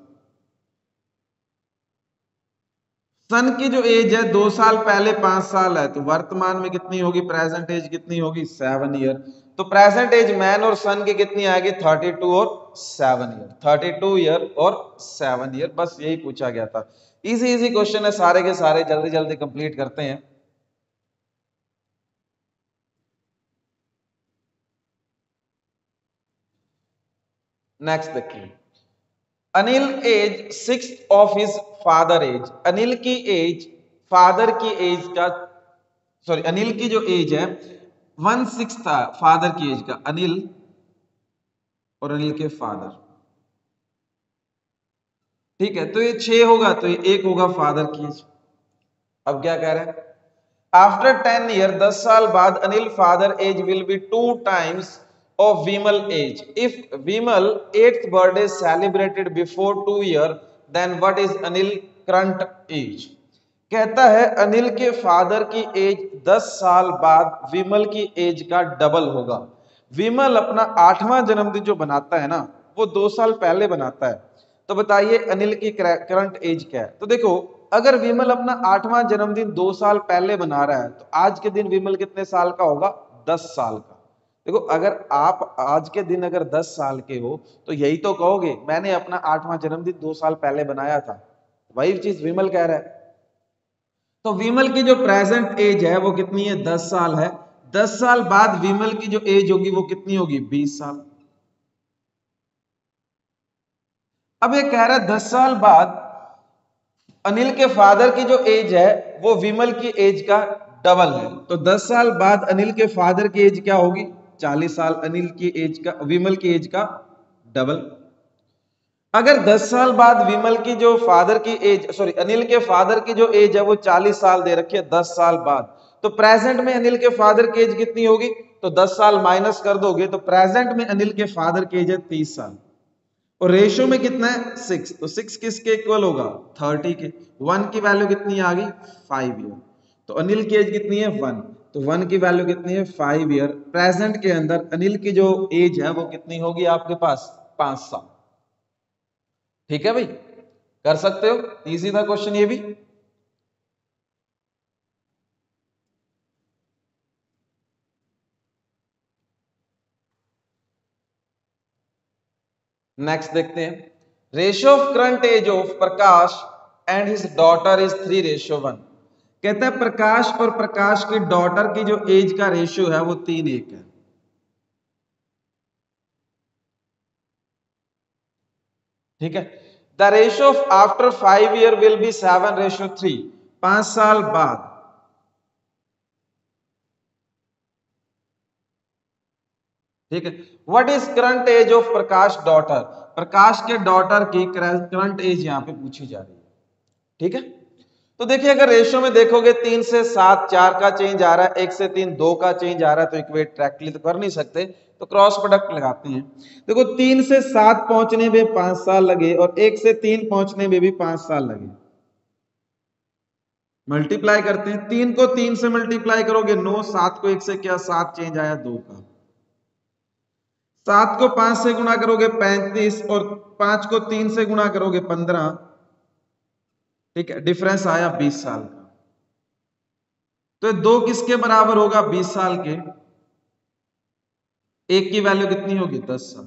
सन की जो एज है 2 साल पहले 5 साल है, तो वर्तमान में कितनी होगी? प्रेजेंट एज कितनी होगी? 7 ईयर। तो प्रेजेंट एज मैन और सन की कितनी आएगी? 32 और 7 ईयर। 32 ईयर और 7 ईयर, बस यही पूछा गया था। इजी इजी क्वेश्चन है सारे के सारे, जल्दी जल्दी कंप्लीट करते हैं। नेक्स्ट देखिए, Anil age 6 of his father age. Anil की एज फादर की एज का, सॉरी अनिल की जो एज है 1/6 था फादर की एज का। अनिल और अनिल के फादर, ठीक है, तो ये 6 होगा तो ये 1 होगा फादर की एज। अब क्या कह रहे हैं? आफ्टर 10 ईयर, 10 साल बाद Anil father age will be 2 times of Vimal age. If Vimal 8th birthday celebrated before 2 year, then what is Anil current age. कहता है अनिल के फादर की एज 10 साल बाद विमल की एज का डबल होगा। विमल अपना 8वां जन्मदिन जो बनाता है ना, वो 2 साल पहले बनाता है। तो बताइए अनिल की करंट एज क्या है? तो देखो, अगर विमल अपना 8वां जन्मदिन 2 साल पहले बना रहा है तो आज के दिन विमल कितने साल का होगा? 10 साल का। देखो, अगर आप आज के दिन अगर 10 साल के हो तो यही तो कहोगे मैंने अपना 8वां जन्मदिन 2 साल पहले बनाया था। वही चीज विमल कह रहा है। तो विमल की जो प्रेजेंट एज है वो कितनी है? 10 साल है। 10 साल बाद विमल की जो एज होगी वो कितनी होगी? 20 साल। अब ये कह रहा है 10 साल बाद अनिल के फादर की जो एज है वो विमल की एज का डबल है। तो 10 साल बाद अनिल के फादर की एज क्या होगी? 40 साल। अनिल की एज का, विमल की एज का डबल। अगर 10 साल बाद विमल की जो फादर की एज, सॉरी अनिल के फादर की जो एज है वो 40 साल दे रखी है 10 साल बाद, तो प्रेजेंट में अनिल के फादर की एज कितनी होगी? तो 10 साल माइनस कर दोगे तो प्रेजेंट में अनिल के फादर की एज है 30 साल। और रेशियो में कितना है? 6। तो 6 किसके इक्वल होगा? 30 के। 1 की वैल्यू कितनी आ गई? 5 ईयर। तो अनिल की एज कितनी है? 1। तो 1 की वैल्यू कितनी है? 5 ईयर। प्रेजेंट के अंदर अनिल की जो एज है वो कितनी होगी आपके पास? 5 साल। ठीक है भाई, कर सकते हो, इजी था क्वेश्चन ये भी। नेक्स्ट देखते हैं, ratio of current age of Prakash and his daughter is 3:1। कहता है प्रकाश और प्रकाश की डॉटर की जो एज का रेशियो है वो 3:1 है। ठीक है, the ratio of after 5 year will be 7:3, 5 साल बाद। ठीक है। What is current age of Prakash daughter, Prakash के डॉटर की करंट एज यहां पे पूछी जा रही है। ठीक है। तो देखिए अगर रेशियो में देखोगे 3 से 7 4 का चेंज आ रहा है, 1 से 3 2 का चेंज आ रहा है, तो इक्वेट डायरेक्टली तो कर नहीं सकते, तो क्रॉस प्रोडक्ट लगाते हैं। देखो 3 से 7 पहुंचने में 5 साल लगे और 1 से 3 पहुंचने में भी 5 साल लगे। मल्टीप्लाई करते हैं, 3 को 3 से मल्टीप्लाई करोगे 9, 7 को 1 से क्या 7 चेंज आया 2 का, 7 को 5 से गुणा करोगे 35 और 5 को 3 से गुणा करोगे 15। ठीक है, डिफरेंस आया 20 साल का। तो 2 किसके बराबर होगा 20 साल के, एक की वैल्यू कितनी होगी 10 साल।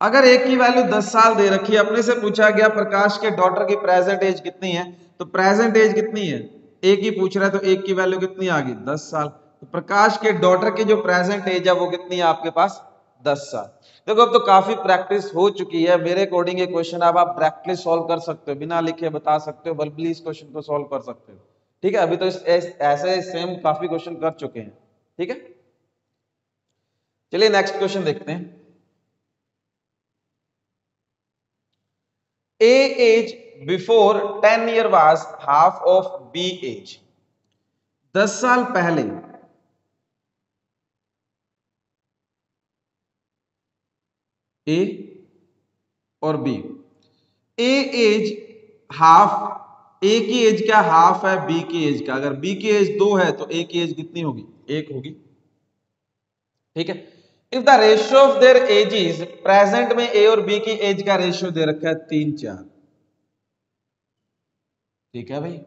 अगर एक की वैल्यू 10 साल दे रखी है, अपने से पूछा गया प्रकाश के डॉटर की प्रेजेंट एज कितनी है, तो प्रेजेंट एज कितनी है, एक ही पूछ रहा है, तो एक की वैल्यू कितनी आ गई 10 साल। तो प्रकाश के डॉटर की जो प्रेजेंट एज है वो कितनी है आपके पास 10 साल। देखो अब तो काफी प्रैक्टिस हो चुकी है, मेरे अकॉर्डिंग ये क्वेश्चन अब आप डायरेक्टली सॉल्व कर सकते हो, बिना लिखे बता सकते हो, बल्कि इस क्वेश्चन को सॉल्व कर सकते हो। ठीक है, अभी तो ऐसे सेम काफी क्वेश्चन कर चुके हैं। ठीक है, चलिए नेक्स्ट क्वेश्चन देखते हैं। A age before 10 year was half of B age। 10 साल पहले A और B, A age half, A की एज क्या हाफ है B की एज का, अगर B की एज 2 है तो A की एज कितनी होगी 1 होगी। ठीक है, if the ratio of their edges, present में A और B की एज का रेशियो दे रखा है 3:4। ठीक है भाई,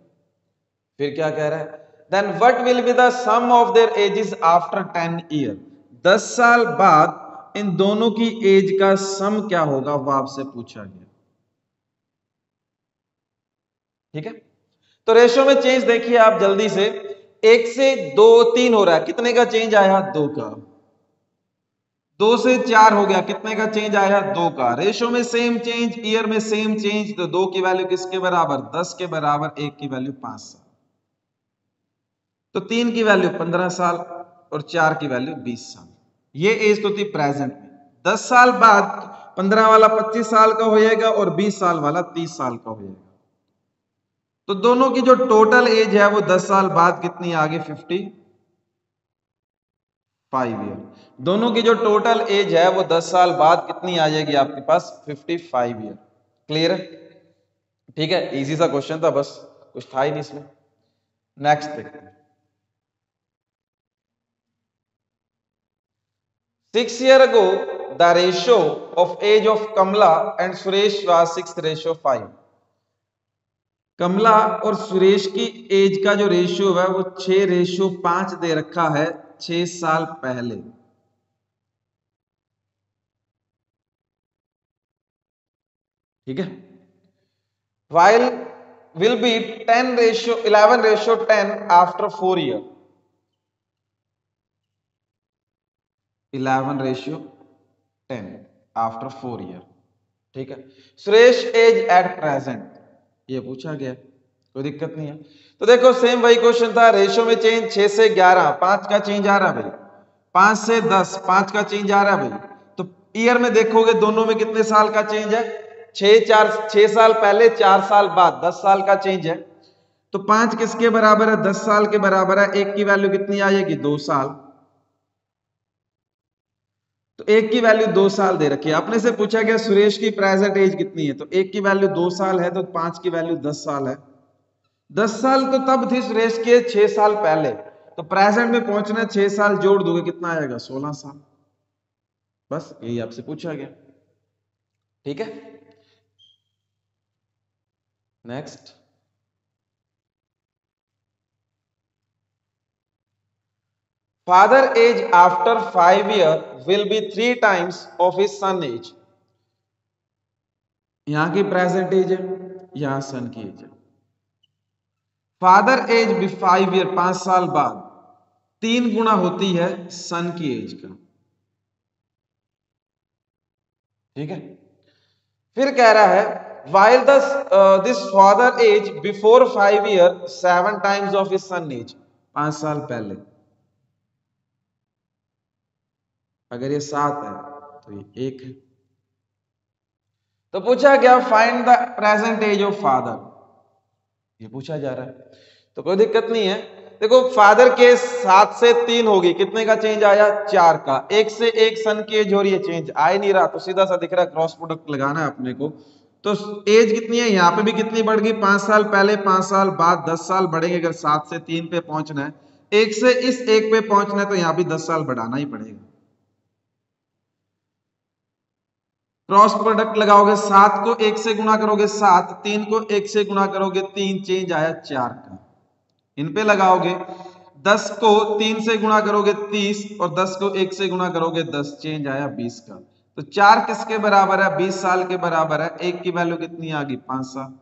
फिर क्या कह रहा है, then what will be the sum of their ages after 10 year. 10 साल बाद इन दोनों की एज का सम क्या होगा, वो आपसे पूछा गया। ठीक है, तो रेशियो में चेंज देखिए आप जल्दी से, 1 से 2 3 हो रहा है, कितने का चेंज आया 2 का। 2 से 4 हो गया, कितने का चेंज आया 2 का। रेशियो में सेम चेंज, ईयर में सेम चेंज, तो 2 की वैल्यू किसके बराबर 10 के बराबर, 1 की वैल्यू 5 साल। तो 3 की वैल्यू 15 साल और 4 की वैल्यू 20 साल। ये एज तो थी प्रेजेंट में। 10 साल बाद 15 वाला 25 साल का हो जाएगा और 20 साल वाला 30 साल का हो जाएगा। तो दोनों की जो टोटल एज है वो 10 साल बाद कितनी आ गई 55 ईयर। दोनों की जो टोटल एज है वो 10 साल बाद कितनी आ जाएगी आपके पास 55 ईयर। क्लियर है? ठीक है, इजी सा क्वेश्चन था, बस कुछ था ही नहीं इसमें। नेक्स्ट देखते हैं। 6 years ago, the ratio of age of Kamla and Suresh was 6:5। कमला और सुरेश की एज का जो रेशियो है वो 6:5 दे रखा है 6 साल पहले। ठीक है, while will be 11:10 after 4 year। 11:10 after 4 year. ठीक है, सुरेश एज एट प्रेजेंट, ये पूछा गया, कोई दिक्कत नहीं है। तो देखो सेम वही क्वेश्चन था, रेशियो में चेंज 6 से 11, 5 का चेंज आ रहा भाई, 5 से 10, 5 का चेंज आ रहा भाई। तो ईयर में देखोगे दोनों में कितने साल का चेंज है, 6 साल पहले 4 साल बाद, 10 साल का चेंज है। तो 5 किसके बराबर है 10 साल के बराबर है, 1 की वैल्यू कितनी आएगी 2 साल। तो 1 की वैल्यू 2 साल दे रखी है, अपने से पूछा गया सुरेश की प्रेजेंट एज कितनी है, तो 1 की वैल्यू 2 साल है, तो 5 की वैल्यू 10 साल है। 10 साल तो तब थी सुरेश के 6 साल पहले, तो प्रेजेंट में पहुंचना 6 साल जोड़ दोगे कितना आएगा 16 साल। बस यही आपसे पूछा गया। ठीक है, next. Father age after 5 year will be 3 times of his son age. यहां की प्रेजेंट एज है, यहां सन की एज है। फादर एज भी 5 ईयर 5 साल बाद 3 गुना होती है सन की एज का। ठीक है, फिर कह रहा है while this father age before 5 year 7 times of his son age, 5 साल पहले, अगर ये 7 है तो ये 1 है। तो पूछा गया find the present age of father, ये पूछा जा रहा है, तो कोई दिक्कत नहीं है। देखो फादर के 7 से 3 होगी, कितने का चेंज आया, 4 का। 1 से 1 सन की एज हो रही है, चेंज आ ही नहीं रहा, तो सीधा सा दिख रहा है क्रॉस प्रोडक्ट लगाना है अपने को। तो एज कितनी है, यहाँ पे भी कितनी बढ़ गई, 5 साल पहले 5 साल बाद 10 साल बढ़ेंगे। अगर 7 से 3 पे पहुंचना है, 1 से इस 1 पे पहुंचना है, तो यहाँ भी 10 साल बढ़ाना ही पड़ेगा। क्रॉस प्रोडक्ट लगाओगे, 7 को 1 से गुणा करोगे 7, 3 को 1 से गुणा करोगे 3, चेंज आया 4 का। इन पे लगाओगे, 10 को 3 से गुणा करोगे 30 और 10 को 1 से गुणा करोगे 10, चेंज आया 20 का। तो 4 किसके बराबर है, 20 साल के बराबर है। 1 की वैल्यू कितनी आ गई, 5 साल।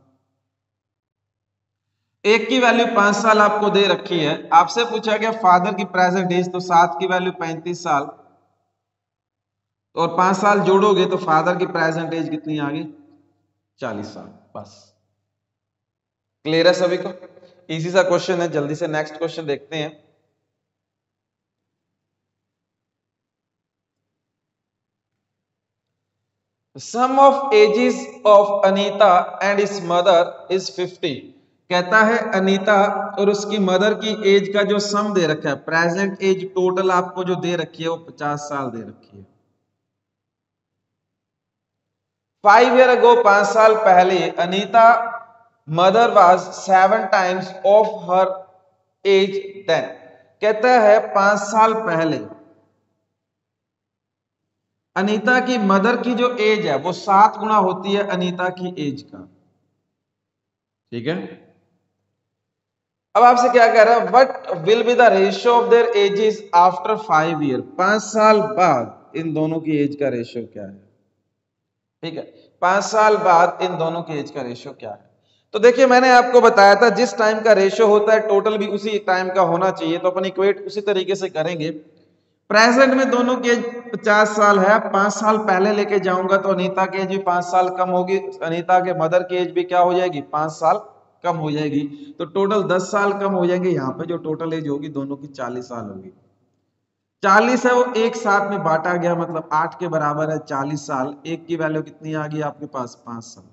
1 की वैल्यू 5 साल आपको दे रखी है। आपसे पूछा गया फादर की प्रेजेंट एज, तो 7 की वैल्यू 35 साल और 5 साल जोड़ोगे तो फादर की प्रेजेंट एज कितनी आ गई, 40 साल। बस क्लियर है सभी को, इजी सा क्वेश्चन है। जल्दी से नेक्स्ट क्वेश्चन देखते हैं। Sum of ages of Anita and his mother is 50। कहता है अनीता और उसकी मदर की एज का जो सम दे रखा है, प्रेजेंट एज टोटल आपको जो दे रखी है वो 50 साल दे रखी है। 5 ईयर अगो, 5 साल पहले, Anita mother was 7 times of her age then. कहता है 5 साल पहले अनीता की मदर की जो एज है वो 7 गुना होती है अनीता की एज का। ठीक है, अब आपसे क्या कह रहा है, what will be the ratio of their ages after 5 year. 5 साल बाद इन दोनों की एज का रेशियो क्या है। ठीक है, 5 साल बाद इन दोनों की एज का रेशियो क्या है। तो देखिए मैंने आपको बताया था जिस टाइम का रेशियो होता है टोटल भी उसी टाइम का होना चाहिए, तो अपन इक्वेट उसी तरीके से करेंगे। प्रेजेंट में दोनों की एज 50 साल है, 5 साल पहले लेके जाऊंगा तो अनीता की एज भी 5 साल कम होगी, अनीता के मदर की एज भी क्या हो जाएगी, 5 साल कम हो जाएगी। तो टोटल 10 साल कम हो जाएंगे। यहाँ पे जो टोटल एज होगी दोनों की 40 साल होगी। 40 है वो एक साथ में बांटा गया, मतलब 8 के बराबर है 40 साल। एक की वैल्यू कितनी आ गई आपके पास, 5 साल।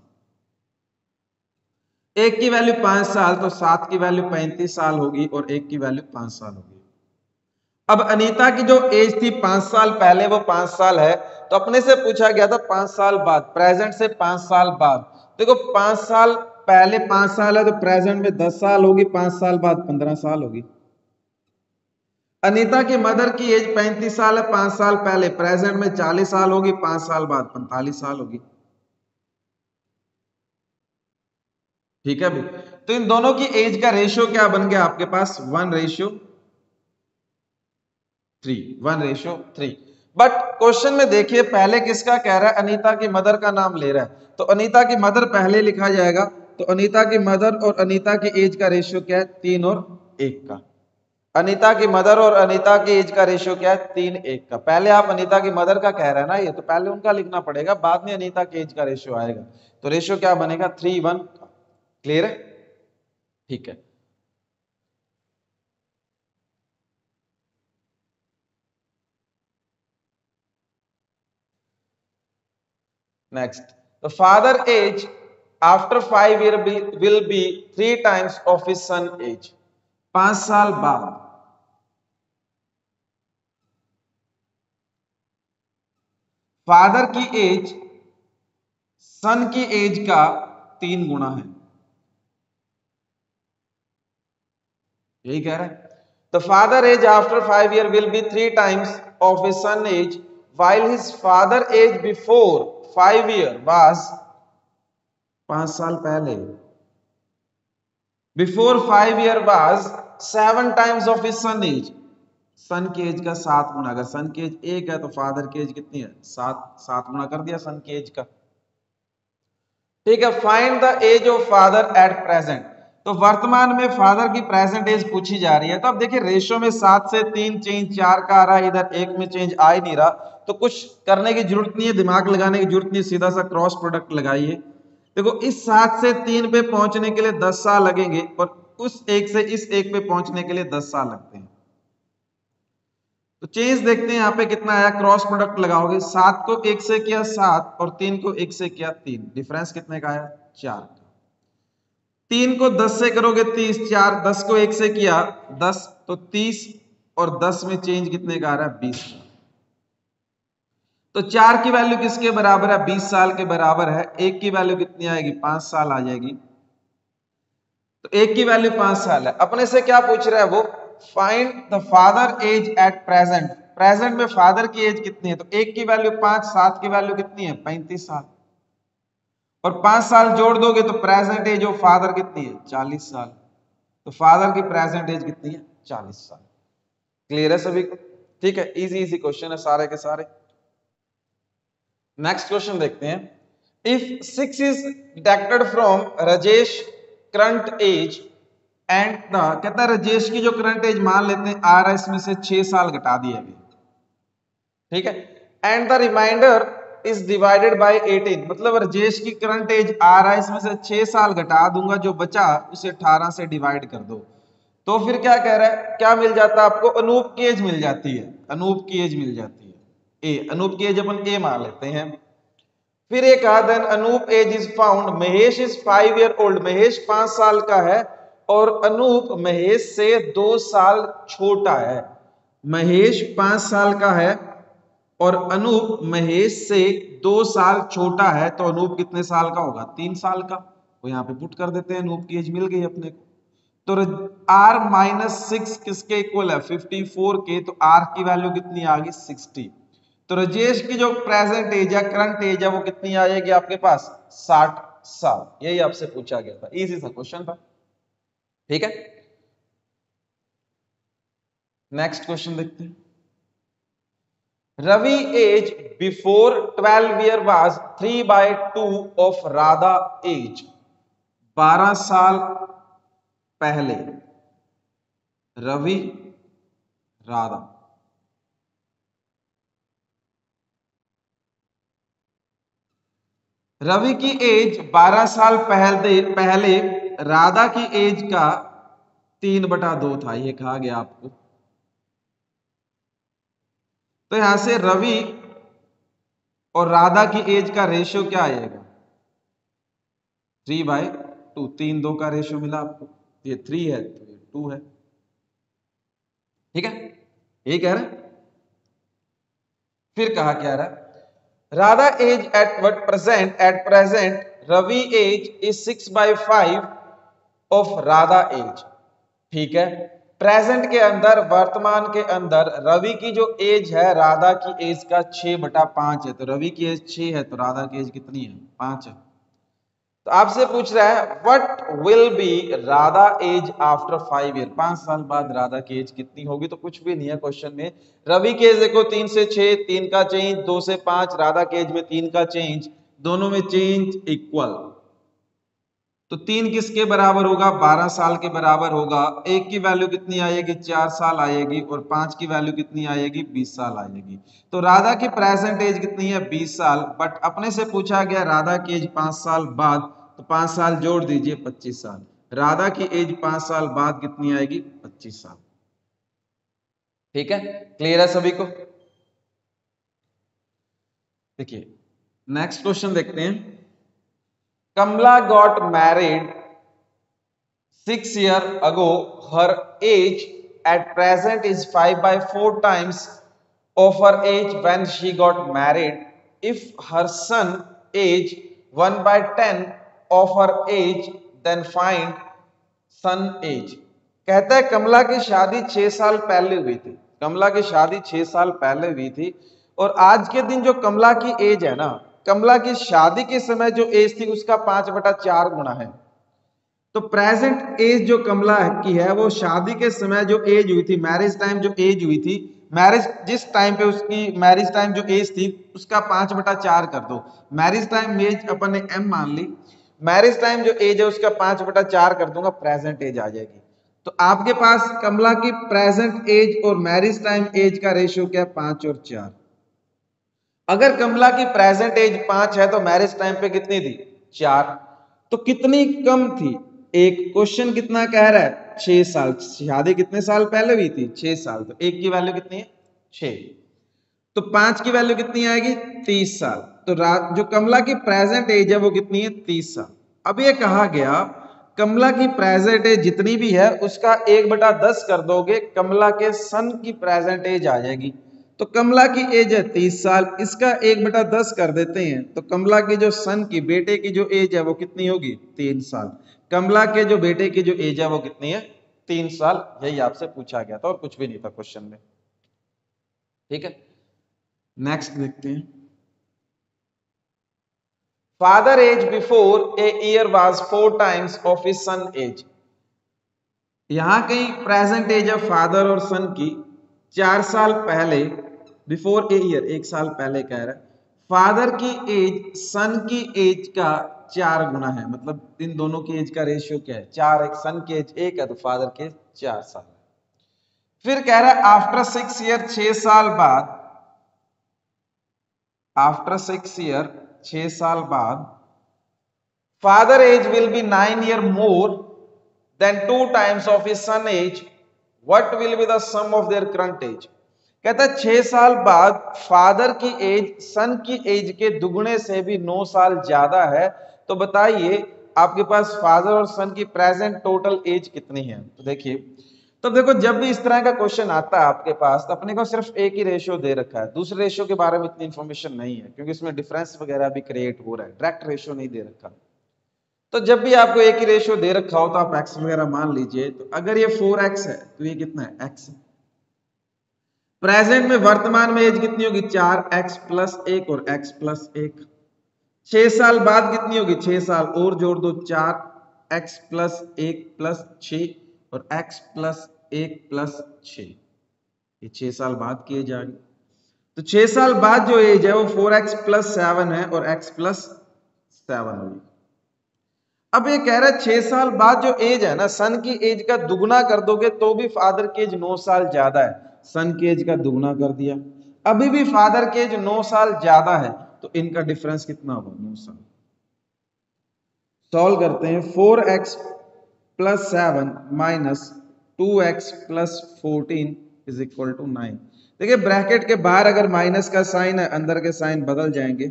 एक की वैल्यू 5 साल तो 7 की वैल्यू 35 साल होगी और एक की वैल्यू 5 साल होगी। अब अनीता की जो एज थी 5 साल पहले वो 5 साल है, तो अपने से पूछा गया था 5 साल बाद, प्रेजेंट से 5 साल बाद। देखो 5 साल पहले 5 साल है तो प्रेजेंट में 10 साल होगी, 5 साल बाद 15 साल होगी। अनीता की मदर की एज 35 साल है 5 साल पहले, प्रेजेंट में 40 साल होगी, 5 साल बाद 45 साल होगी। ठीक है भाई, तो इन दोनों की एज का रेशियो क्या बन गया आपके पास, 1:3। बट क्वेश्चन में देखिए पहले किसका कह रहा है, अनीता की मदर का नाम ले रहा है, तो अनीता की मदर पहले लिखा जाएगा। तो अनीता की मदर और अनीता की एज का रेशियो क्या है, 3 और 1 का। अनीता की मदर और अनीता की एज का रेशियो क्या है, 3:1 का। पहले आप अनीता की मदर का कह रहे हैं ना ये, तो पहले उनका लिखना पड़ेगा, बाद में अनीता की एज का रेशियो आएगा। तो रेशियो क्या बनेगा, 3:1 का। क्लियर है, ठीक है। Next, the father age after 5 year will be 3 times of his son age। 5 साल बाद फादर की एज सन की एज का 3 गुना है, यही कह रहा है। The father age after 5 year will be 3 times of his son age, while his father age before 5 year was 5 साल पहले, before 5 year was 7 times of his son age. Son की एज का 7 गुना, अगर सन की एज 1 है तो फादर की age कितनी है, 7 गुना कर दिया सन की एज का। ठीक है, find the age of father at present. तो वर्तमान में फादर की प्रेजेंट एज पूछी जा रही है। तो अब देखिए रेशियो में 7 से 3 चेंज 4 का आ रहा है, इधर 1 में चेंज आ ही नहीं रहा, तो कुछ करने की जरूरत नहीं है, दिमाग लगाने की जरूरत नहीं, सीधा सा क्रॉस प्रोडक्ट लगाइए। देखो इस 7 से 3 पे पहुंचने के लिए 10 साल लगेंगे और उस एक से इस एक पे पहुंचने के लिए 10 साल लगते हैं। तो चेंज देखते हैं यहाँ पे कितना आया, क्रॉस प्रोडक्ट लगाओगे, 7 को 1 से किया 7 और 3 को 1 से किया 3, डिफरेंस कितने का आया 4 का। 3 को 10 से करोगे 30, 4 10 को 1 से किया 10 तो 30 और 10 में चेंज कितने का आ रहा है 20 का। तो 4 की वैल्यू किसके बराबर है 20 साल के बराबर है, 1 की वैल्यू कितनी आएगी 5 साल आ जाएगी। तो 1 की वैल्यू 5 साल है। अपने से क्या पूछ रहा है वो, find the father age at present, present में फादर की एज कितनी है। तो 1 की वैल्यू 5, 7 की वैल्यू कितनी है 35 साल और 5 साल जोड़ दोगे तो प्रेजेंट एज ऑफ फादर कितनी है 40 साल। तो फादर की प्रेजेंट एज कितनी है 40 साल। क्लियर है सभी को, ठीक है, इजी इजी क्वेश्चन है सारे के सारे। नेक्स्ट क्वेश्चन देखते हैं, if 6 is deducted from Rajesh current age and the, कहता है राजेश की जो करंट एज मान लेते हैं आ रहा है, इसमें से 6 साल घटा दिए अभी, ठीक है, and the remainder is divided by 18, मतलब राजेश की करंट एज आ रहा है, इसमें से 6 साल घटा दूंगा, जो बचा उसे 18 से डिवाइड कर दो। तो फिर क्या कह रहा है, क्या मिल जाता है आपको, अनूप की एज मिल जाती है, अनूप की एज मिल जाती है ए, अनूप की एज अपन ए मान लेते हैं। फिर एक कहा then Anup age is found, Mahesh is 5 year old, Mahesh 5 साल का है और अनूप महेश से 2 साल छोटा है। महेश 5 साल का है और अनूप महेश से 2 साल छोटा है, तो अनूप कितने साल का होगा 3 साल का। तो यहाँ पे पुट कर देते हैं, अनूप की एज मिल गई अपने को। तो r-6 किसके इक्वल है 54 के, तो r की वैल्यू कितनी आ गई 60। तो राजेश की जो प्रेजेंट एज है करंट एज है वो कितनी आ जाएगी आपके पास 60 साल। यही आपसे पूछा गया था, इजी सा क्वेश्चन था, ठीक है। नेक्स्ट क्वेश्चन देखते हैं, Ravi age before 12 year was 3/2 of Radha age, 12 साल पहले रवि राधा, रवि की एज 12 साल पहले राधा की एज का 3/2 था, ये कहा गया आपको। तो यहां से रवि और राधा की एज का रेशियो क्या आएगा 3/2, 3 2 का रेशियो मिला आपको, ये 3 है तो ये 2 है, ठीक है, यही कह रहा है। फिर कहा क्या रहा, Radha age at what present, at present Ravi age is 6/5 of Radha age, ठीक है। प्रेजेंट के अंदर, वर्तमान के अंदर रवि की जो एज है राधा की एज का 6/5 है, तो रवि की एज 6 है तो राधा की एज कितनी है 5 है। तो आपसे पूछ रहा है what will be Radha age after 5 year, 5 साल बाद राधा की एज कितनी होगी। तो कुछ भी नहीं है क्वेश्चन में, रवि की एज देखो 3 से 6, 3 का चेंज, 2 से 5, राधा की एज में 3 का चेंज, दोनों में चेंज इक्वल। तो 3 किसके बराबर होगा 12 साल के बराबर होगा। 1 की वैल्यू कितनी आएगी 4 साल आएगी और 5 की वैल्यू कितनी आएगी 20 साल आएगी। तो राधा की प्रेजेंट एज कितनी है 20 साल, बट अपने से पूछा गया राधा की एज 5 साल बाद, तो 5 साल जोड़ दीजिए 25 साल। राधा की एज 5 साल बाद कितनी आएगी 25 साल, ठीक है, क्लियर है सभी को। देखिए नेक्स्ट क्वेश्चन देखते हैं, Kamla got married 6 years ago. Her age at present is 5/4 times of her age when she got married. If her son age 1/10 of her age, then find son age. कहता है कमला की शादी 6 साल पहले हुई थी, कमला की शादी 6 साल पहले हुई थी और आज के दिन जो कमला की एज है ना, कमला की शादी के समय जो एज थी उसका 5/4 गुना है। तो प्रेजेंट एज जो कमला की है वो शादी के समय जो एज हुई थी, मैरिज टाइम जो एज हुई थी, मैरिज जिस टाइम पे उसकी मैरिज टाइम जो एज थी उसका 5/4 कर दो। मैरिज टाइम एज अपन ने m मान ली, मैरिज टाइम जो एज है उसका 5/4 कर दूंगा, प्रेजेंट एज आ जाएगी। तो आपके पास कमला की प्रेजेंट एज और मैरिज टाइम एज का रेशियो क्या है 5 और 4। अगर कमला की प्रेजेंट एज 5 है तो मैरिज टाइम पे कितनी थी 4, तो कितनी कम थी, एक क्वेश्चन कितना कह रहा है 6 साल, शादी कितने साल पहले हुई थी 6 साल, तो एक की वैल्यू कितनी है 6, तो 5 की वैल्यू कितनी आएगी 30 साल, तो जो कमला की प्रेजेंट एज है वो कितनी है 30 साल। अब ये कहा गया कमला की प्रेजेंट एज जितनी भी है उसका 1/10 कर दोगे, कमला के सन की प्रेजेंट एज आ जाएगी, तो कमला की एज है 30 साल, इसका 1/10 कर देते हैं, तो कमला की जो सन की बेटे की जो एज है वो कितनी होगी 3 साल, कमला के जो बेटे की जो एज है वो कितनी है 3 साल, यही आपसे पूछा गया था और कुछ भी नहीं था क्वेश्चन में। ठीक है, नेक्स्ट देखते हैं। Father age before a year was 4 times of his son age. यहां कहीं प्रेजेंट एज है फादर और सन की 4 साल पहले, बिफोर ए ईयर 1 साल पहले कह रहा है, फादर की एज सन की एज का 4 गुना है, मतलब इन दोनों की एज का रेशियो क्या है 4, एक सन की एज 1 है तो फादर के 4 साल। फिर कह रहा है आफ्टर 6 ईयर 6 साल बाद, आफ्टर 6 ईयर 6 साल बाद father age will be 9 year more than 2 times of his son age, what will be the sum of their current age. कहता है 6 साल बाद फादर की एज सन की एज के दुगने से भी 9 साल ज्यादा है, तो बताइए आपके पास फादर और सन की प्रेजेंट टोटल एज कितनी है। तो देखिए, तो देखो जब भी इस तरह का क्वेश्चन आता है आपके पास तो अपने को सिर्फ एक ही रेशियो दे रखा है, दूसरे रेशियो के बारे में इतनी इंफॉर्मेशन नहीं है क्योंकि इसमें डिफरेंस वगैरह भी क्रिएट हो रहा है, डायरेक्ट रेशियो नहीं दे रखा। तो जब भी आपको एक ही रेशियो दे रखा हो तो आप x वगैरह मान लीजिए, तो अगर ये 4x है तो ये कितना है x। प्रेजेंट में वर्तमान में एज कितनी होगी 4x प्लस 1 और x प्लस 1। 6 साल बाद कितनी होगी 6 साल और जोड़ दो 4x प्लस 1 प्लस 6 और x प्लस 1 प्लस 6, ये 6 साल बाद की एज आ गई। तो 6 साल बाद जो एज है वो 4x प्लस 7 है और x प्लस 7 होगी। अब ये कह रहा है 6 साल बाद जो एज है ना सन की एज का दुगना कर दोगे तो भी फादर की एज 9 साल ज्यादा है, सन की एज का दुगना कर दिया, अभी भी फादर की एज 9 साल ज्यादा है, तो इनका डिफरेंस कितना होगा 9 साल। सॉल्व करते हैं, 4x plus 7 minus 2x plus 14 is equal to 9। देखिए ब्रैकेट के बाहर अगर माइनस का साइन है अंदर के साइन बदल जाएंगे,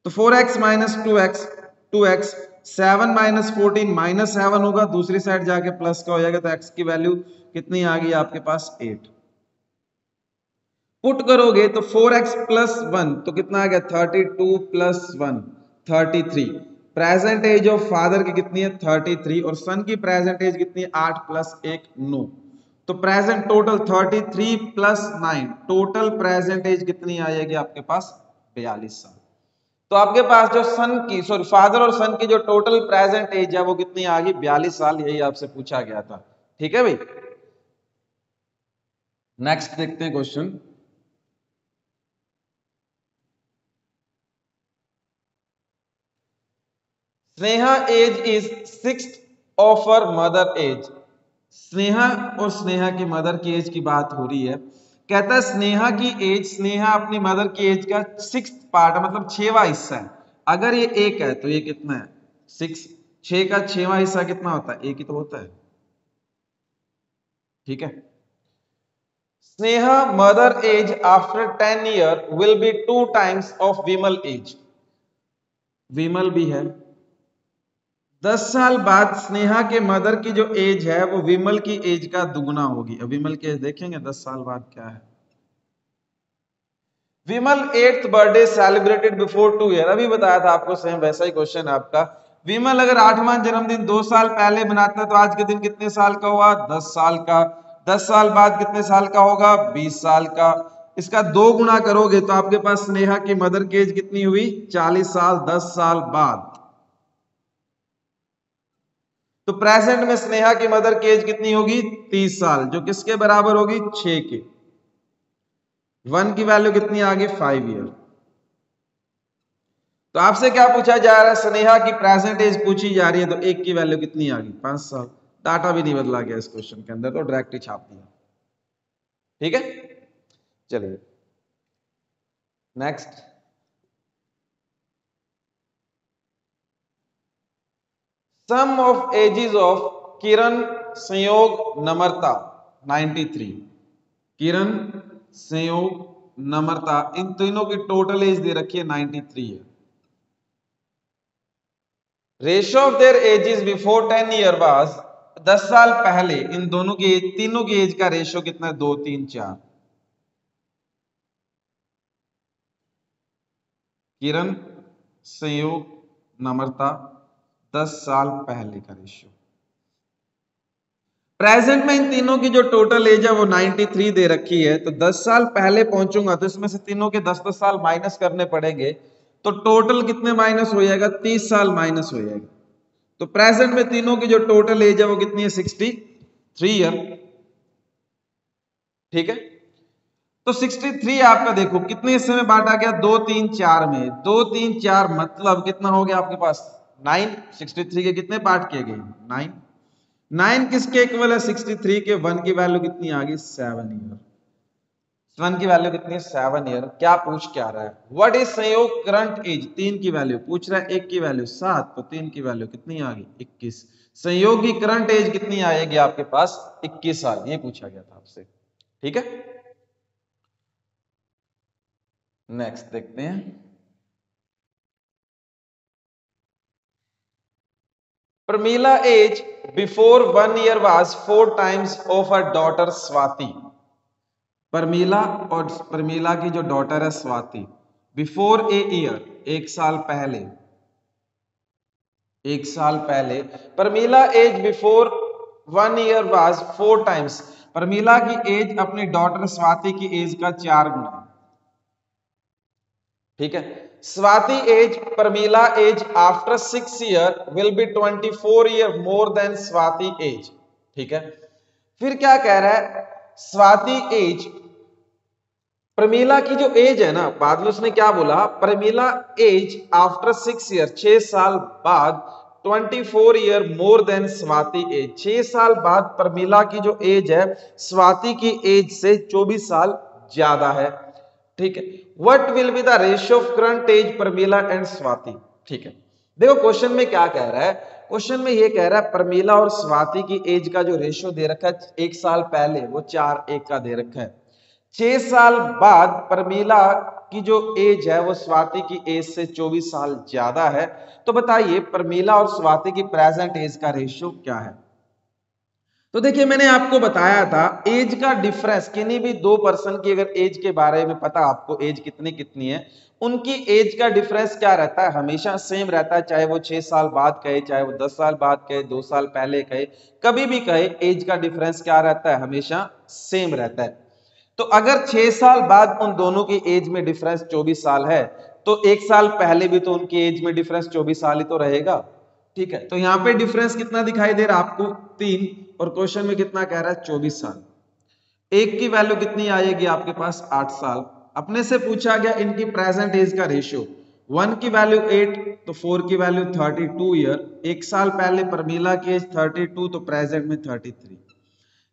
तो 4x minus 2x 7 minus 14 minus 7 होगा, दूसरी साइड जाके प्लस का हो जाएगा, तो x की वैल्यू कितनी आ गई आपके पास 8। पुट करोगे तो 4x प्लस 1 तो कितना आ गया 32 plus 1 33। Present age of father की कितनी है 33 और सन की प्रेजेंट एज कितनी है 8 प्लस 1 9, तो present total 33 plus 9, total present age कितनी आ जाएगी आपके पास 42 साल। तो आपके पास जो सन की सॉरी फादर और सन की जो टोटल प्रेजेंट एज है वो कितनी आ गई 42 साल, यही आपसे पूछा गया था। ठीक है भाई, नेक्स्ट देखते हैं question. Sneha age is 6th of her mother age. Sneha और स्नेहा की मदर की एज की बात हो रही है, कहता है स्नेहा की एज, स्नेहा अपनी मदर की एज का 6th पार्ट है, मतलब 6वां हिस्सा है। अगर ये 1 है तो ये कितना है 6, 6 का 6वां हिस्सा कितना होता है 1 ही तो होता है। ठीक है, Sneha mother age after 10 year will be 2 times of Vimal age. Vimal भी है, 10 साल बाद स्नेहा के मदर की जो एज है वो विमल की एज का दुगना होगी। अब विमल की एज देखेंगे 10 साल बाद क्या है। विमल 8th birthday celebrated before 2 year, अभी बताया था आपको सेम वैसा ही क्वेश्चन है आपका। विमल अगर 8वां जन्मदिन 2 साल पहले मनाता है तो आज के दिन कितने साल का हुआ 10 साल का, 10 साल बाद कितने साल का होगा 20 साल का, इसका 2 गुना करोगे तो आपके पास स्नेहा की मदर की एज कितनी हुई 40 साल 10 साल बाद। तो प्रेजेंट में स्नेहा की मदर की एज कितनी होगी 30 साल, जो किसके बराबर होगी 6 के। 1 की वैल्यू कितनी आ गई 5 ईयर। तो आपसे क्या पूछा जा रहा है स्नेहा की प्रेजेंट एज पूछी जा रही है, तो 1 की वैल्यू कितनी आ गई 5 साल। डाटा भी नहीं बदला गया इस क्वेश्चन के अंदर, तो डायरेक्ट ही छाप दिया। ठीक है, चलिए next. Sum of ages of Kiran, Sanyog, Namrata 93। किरण, संयोग, नम्रता, इन तीनों की टोटल एज दे रखी है 93 है। Ratio of their edges before 10 year was, 10 साल पहले इन दोनों की एज, तीनों की एज का रेशियो कितना है? 2 3 4। किरण, संयोग, नम्रता, 10 साल पहले का रेशियो। प्रेजेंट में इन तीनों की जो टोटल एज है वो 93 दे रखी है, तो 10 साल पहले पहुंचूंगा तो इसमें से तीनों के 10-10 साल माइनस करने पड़ेंगे, तो टोटल कितने माइनस हो जाएगा? 30 साल माइनस हो जाएगा। तो प्रेजेंट में तीनों की जो टोटल एज है वो कितनी है? 63 ईयर। ठीक है, तो 63 आपका देखो कितने हिस्से में बांटा गया? 2 3 4 में। 2 3 4 मतलब कितना हो गया आपके पास? 9। 63 के कितने पार्ट किए गए? 9। 9 किसके इक्वल है? 63 के। 1 की वैल्यू कितनी आ गई? 7 ईयर। 1 की वैल्यू कितनी है? 7 ईयर। क्या पूछ क्या रहा है? व्हाट इज संयोग करंट एज? 3 की वैल्यू पूछ रहा है। 1 की वैल्यू 7, तो 3 की वैल्यू कितनी आ गई? 21। संयोग की करंट एज कितनी आएगी आपके पास? 21 साल। ये पूछा गया था आपसे। ठीक है, नेक्स्ट देखते हैं। Pramila age before 1 year was 4 times of her daughter Swati. Pramila और प्रमीला की जो डॉटर है स्वाति, बिफोर ए ईयर, 1 साल पहले, 1 साल पहले Pramila age before 1 year was 4 times. Pramila की एज अपनी डॉटर स्वाति की एज का 4 गुना। ठीक है, Swati age, Pramila age after 6 year will be 24 year more than Swati age. ठीक है, फिर क्या कह रहा है? स्वाति एज, प्रमीला की जो एज है ना, बाद में उसने क्या बोला? प्रमीला एज आफ्टर 6 ईयर, 6 साल बाद 24 year more than Swati age. 6 साल बाद प्रमीला की जो एज है स्वाति की एज से 24 साल ज्यादा है। ठीक है, what will be the ratio of current age Pramila and Swati? ठीक है, देखो क्वेश्चन में क्या कह रहा है? क्वेश्चन में ये कह रहा है प्रमीला और स्वाति की एज का जो रेशियो दे रखा है 1 साल पहले वो 4:1 का दे रखा है। 6 साल बाद प्रमीला की जो एज है वो स्वाति की एज से 24 साल ज्यादा है। तो बताइए प्रमीला और स्वाति की प्रेजेंट एज का रेशियो क्या है? तो देखिए मैंने आपको बताया था एज का डिफरेंस, किन्हीं भी दो पर्सन की अगर एज के बारे में पता आपको एज कितनी कितनी है, उनकी एज का डिफरेंस क्या रहता है? हमेशा सेम रहता है, चाहे वो 6 साल बाद कहे, चाहे वो 10 साल बाद कहे, 2 साल पहले कहे, कभी भी कहे, एज का डिफरेंस क्या रहता है? हमेशा सेम रहता है। तो अगर 6 साल बाद उन दोनों की एज में डिफरेंस 24 साल है, तो 1 साल पहले भी तो उनकी एज में डिफरेंस 24 साल ही तो रहेगा। ठीक है, तो यहां पे डिफरेंस कितना दिखाई दे रहा है आपको? 3, और क्वेश्चन में कितना कह रहा है? 24 साल। एक की वैल्यू कितनी आएगी आपके पास? 8 साल। अपने से पूछा गया इनकी प्रेजेंट एज का रेशियो, 1 की वैल्यू 8, तो 4 की वैल्यू 32 ईयर। 1 साल पहले प्रमीला की एज 32, तो प्रेजेंट में 33।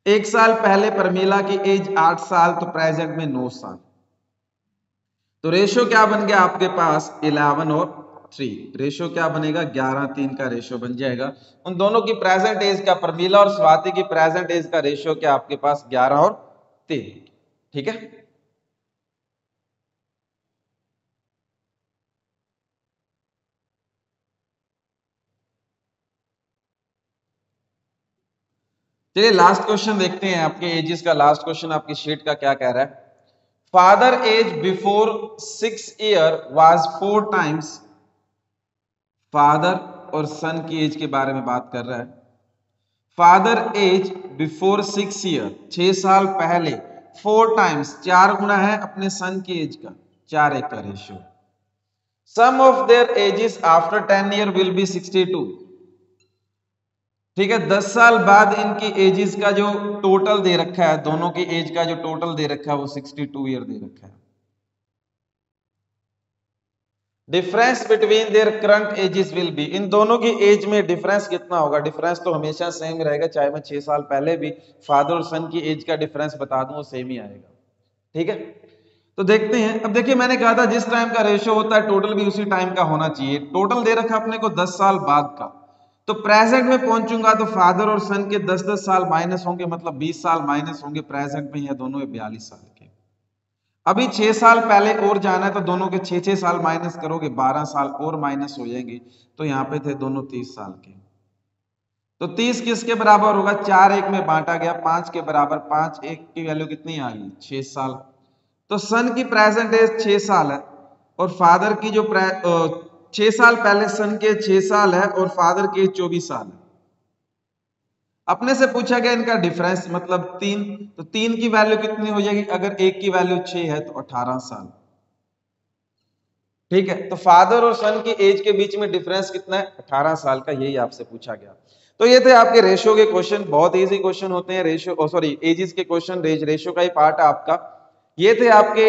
1 साल पहले प्रमीला की एज 8 साल, तो प्रेजेंट में 9 साल। तो रेशियो क्या बन गया आपके पास? 11 और 3। रेशियो क्या बनेगा? 11:3 का रेशियो बन जाएगा। उन दोनों की प्रेजेंट एज का, प्रमीला और स्वाति की प्रेजेंट एज का रेशियो क्या आपके पास? 11 और 3। ठीक है, चलिए लास्ट क्वेश्चन देखते हैं। आपके एजेस का लास्ट क्वेश्चन आपकी शीट का क्या कह रहा है? Father age before 6 year was 4 times. Father और सन की एज के बारे में बात कर रहा है। फादर एज बिफोर 6 ईयर, 6 साल पहले, 4 टाइम्स, 4 गुना है अपने सन की एज का, 4:1 का ratio. Sum of their ages after 10 year will be 62। ठीक है, 10 साल बाद इनकी एजेस का जो टोटल दे रखा है, दोनों की एज का जो टोटल दे रखा है वो 62 ईयर दे रखा है। Difference between their current ages will be, इन दोनों की एज में डिफरेंस कितना होगा? डिफरेंस तो हमेशा सेम रहेगा, चाहे मैं 6 साल पहले भी फादर और सन की एज का डिफरेंस बता दूं वो सेम ही आएगा। ठीक है, तो देखते हैं। अब देखिए मैंने कहा था जिस टाइम का रेशियो होता है टोटल भी उसी टाइम का होना चाहिए। टोटल दे रखा अपने को 10 साल बाद का, तो प्रेजेंट में पहुंचूंगा तो फादर और सन के 10-10 साल माइनस होंगे, मतलब 20 साल माइनस होंगे प्रेजेंट में, या दोनों 42 साल के। अभी 6 साल पहले और जाना है तो दोनों के 6-6 साल माइनस करोगे, 12 साल और माइनस हो जाएंगे, तो यहाँ पे थे दोनों 30 साल के। तो 30 किसके बराबर होगा? 4 1 में बांटा गया, 5 के बराबर, 5 1 की वैल्यू कितनी आ गई? 6 साल। तो सन की प्रेजेंट एज 6 साल है, और फादर की जो 6 साल पहले सन के 6 साल है और फादर के 24 साल है। अपने से पूछा गया इनका डिफरेंस मतलब 3, तो 3 की वैल्यू कितनी हो जाएगी? अगर एक की वैल्यू 6 है तो 18 साल। ठीक है, तो फादर और सन की एज के बीच में डिफरेंस कितना है? 18 साल का, यही आपसे पूछा गया। तो ये थे आपके रेशियो के क्वेश्चन, बहुत इजी क्वेश्चन होते हैं रेशियो, सॉरी एजिस के क्वेश्चन, रेशियो का ही पार्ट है आपका। ये थे आपके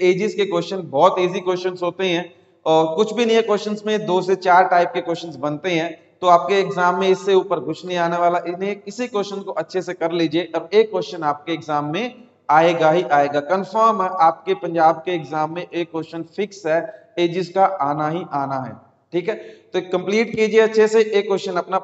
एजिस के क्वेश्चन, बहुत इजी क्वेश्चंस होते हैं, और कुछ भी नहीं है क्वेश्चंस में, 2 से 4 टाइप के क्वेश्चंस बनते हैं। तो आपके एग्जाम में इससे ऊपर कुछ नहीं आने वाला, इन्हें किसी क्वेश्चन को अच्छे से कर लीजिए, और एक क्वेश्चन आपके एग्जाम में आएगा ही आएगा, कंफर्म है। आपके पंजाब के एग्जाम में एक क्वेश्चन फिक्स है, एजिस का आना ही आना है। ठीक है, तो कंप्लीट कीजिए अच्छे से, एक क्वेश्चन अपना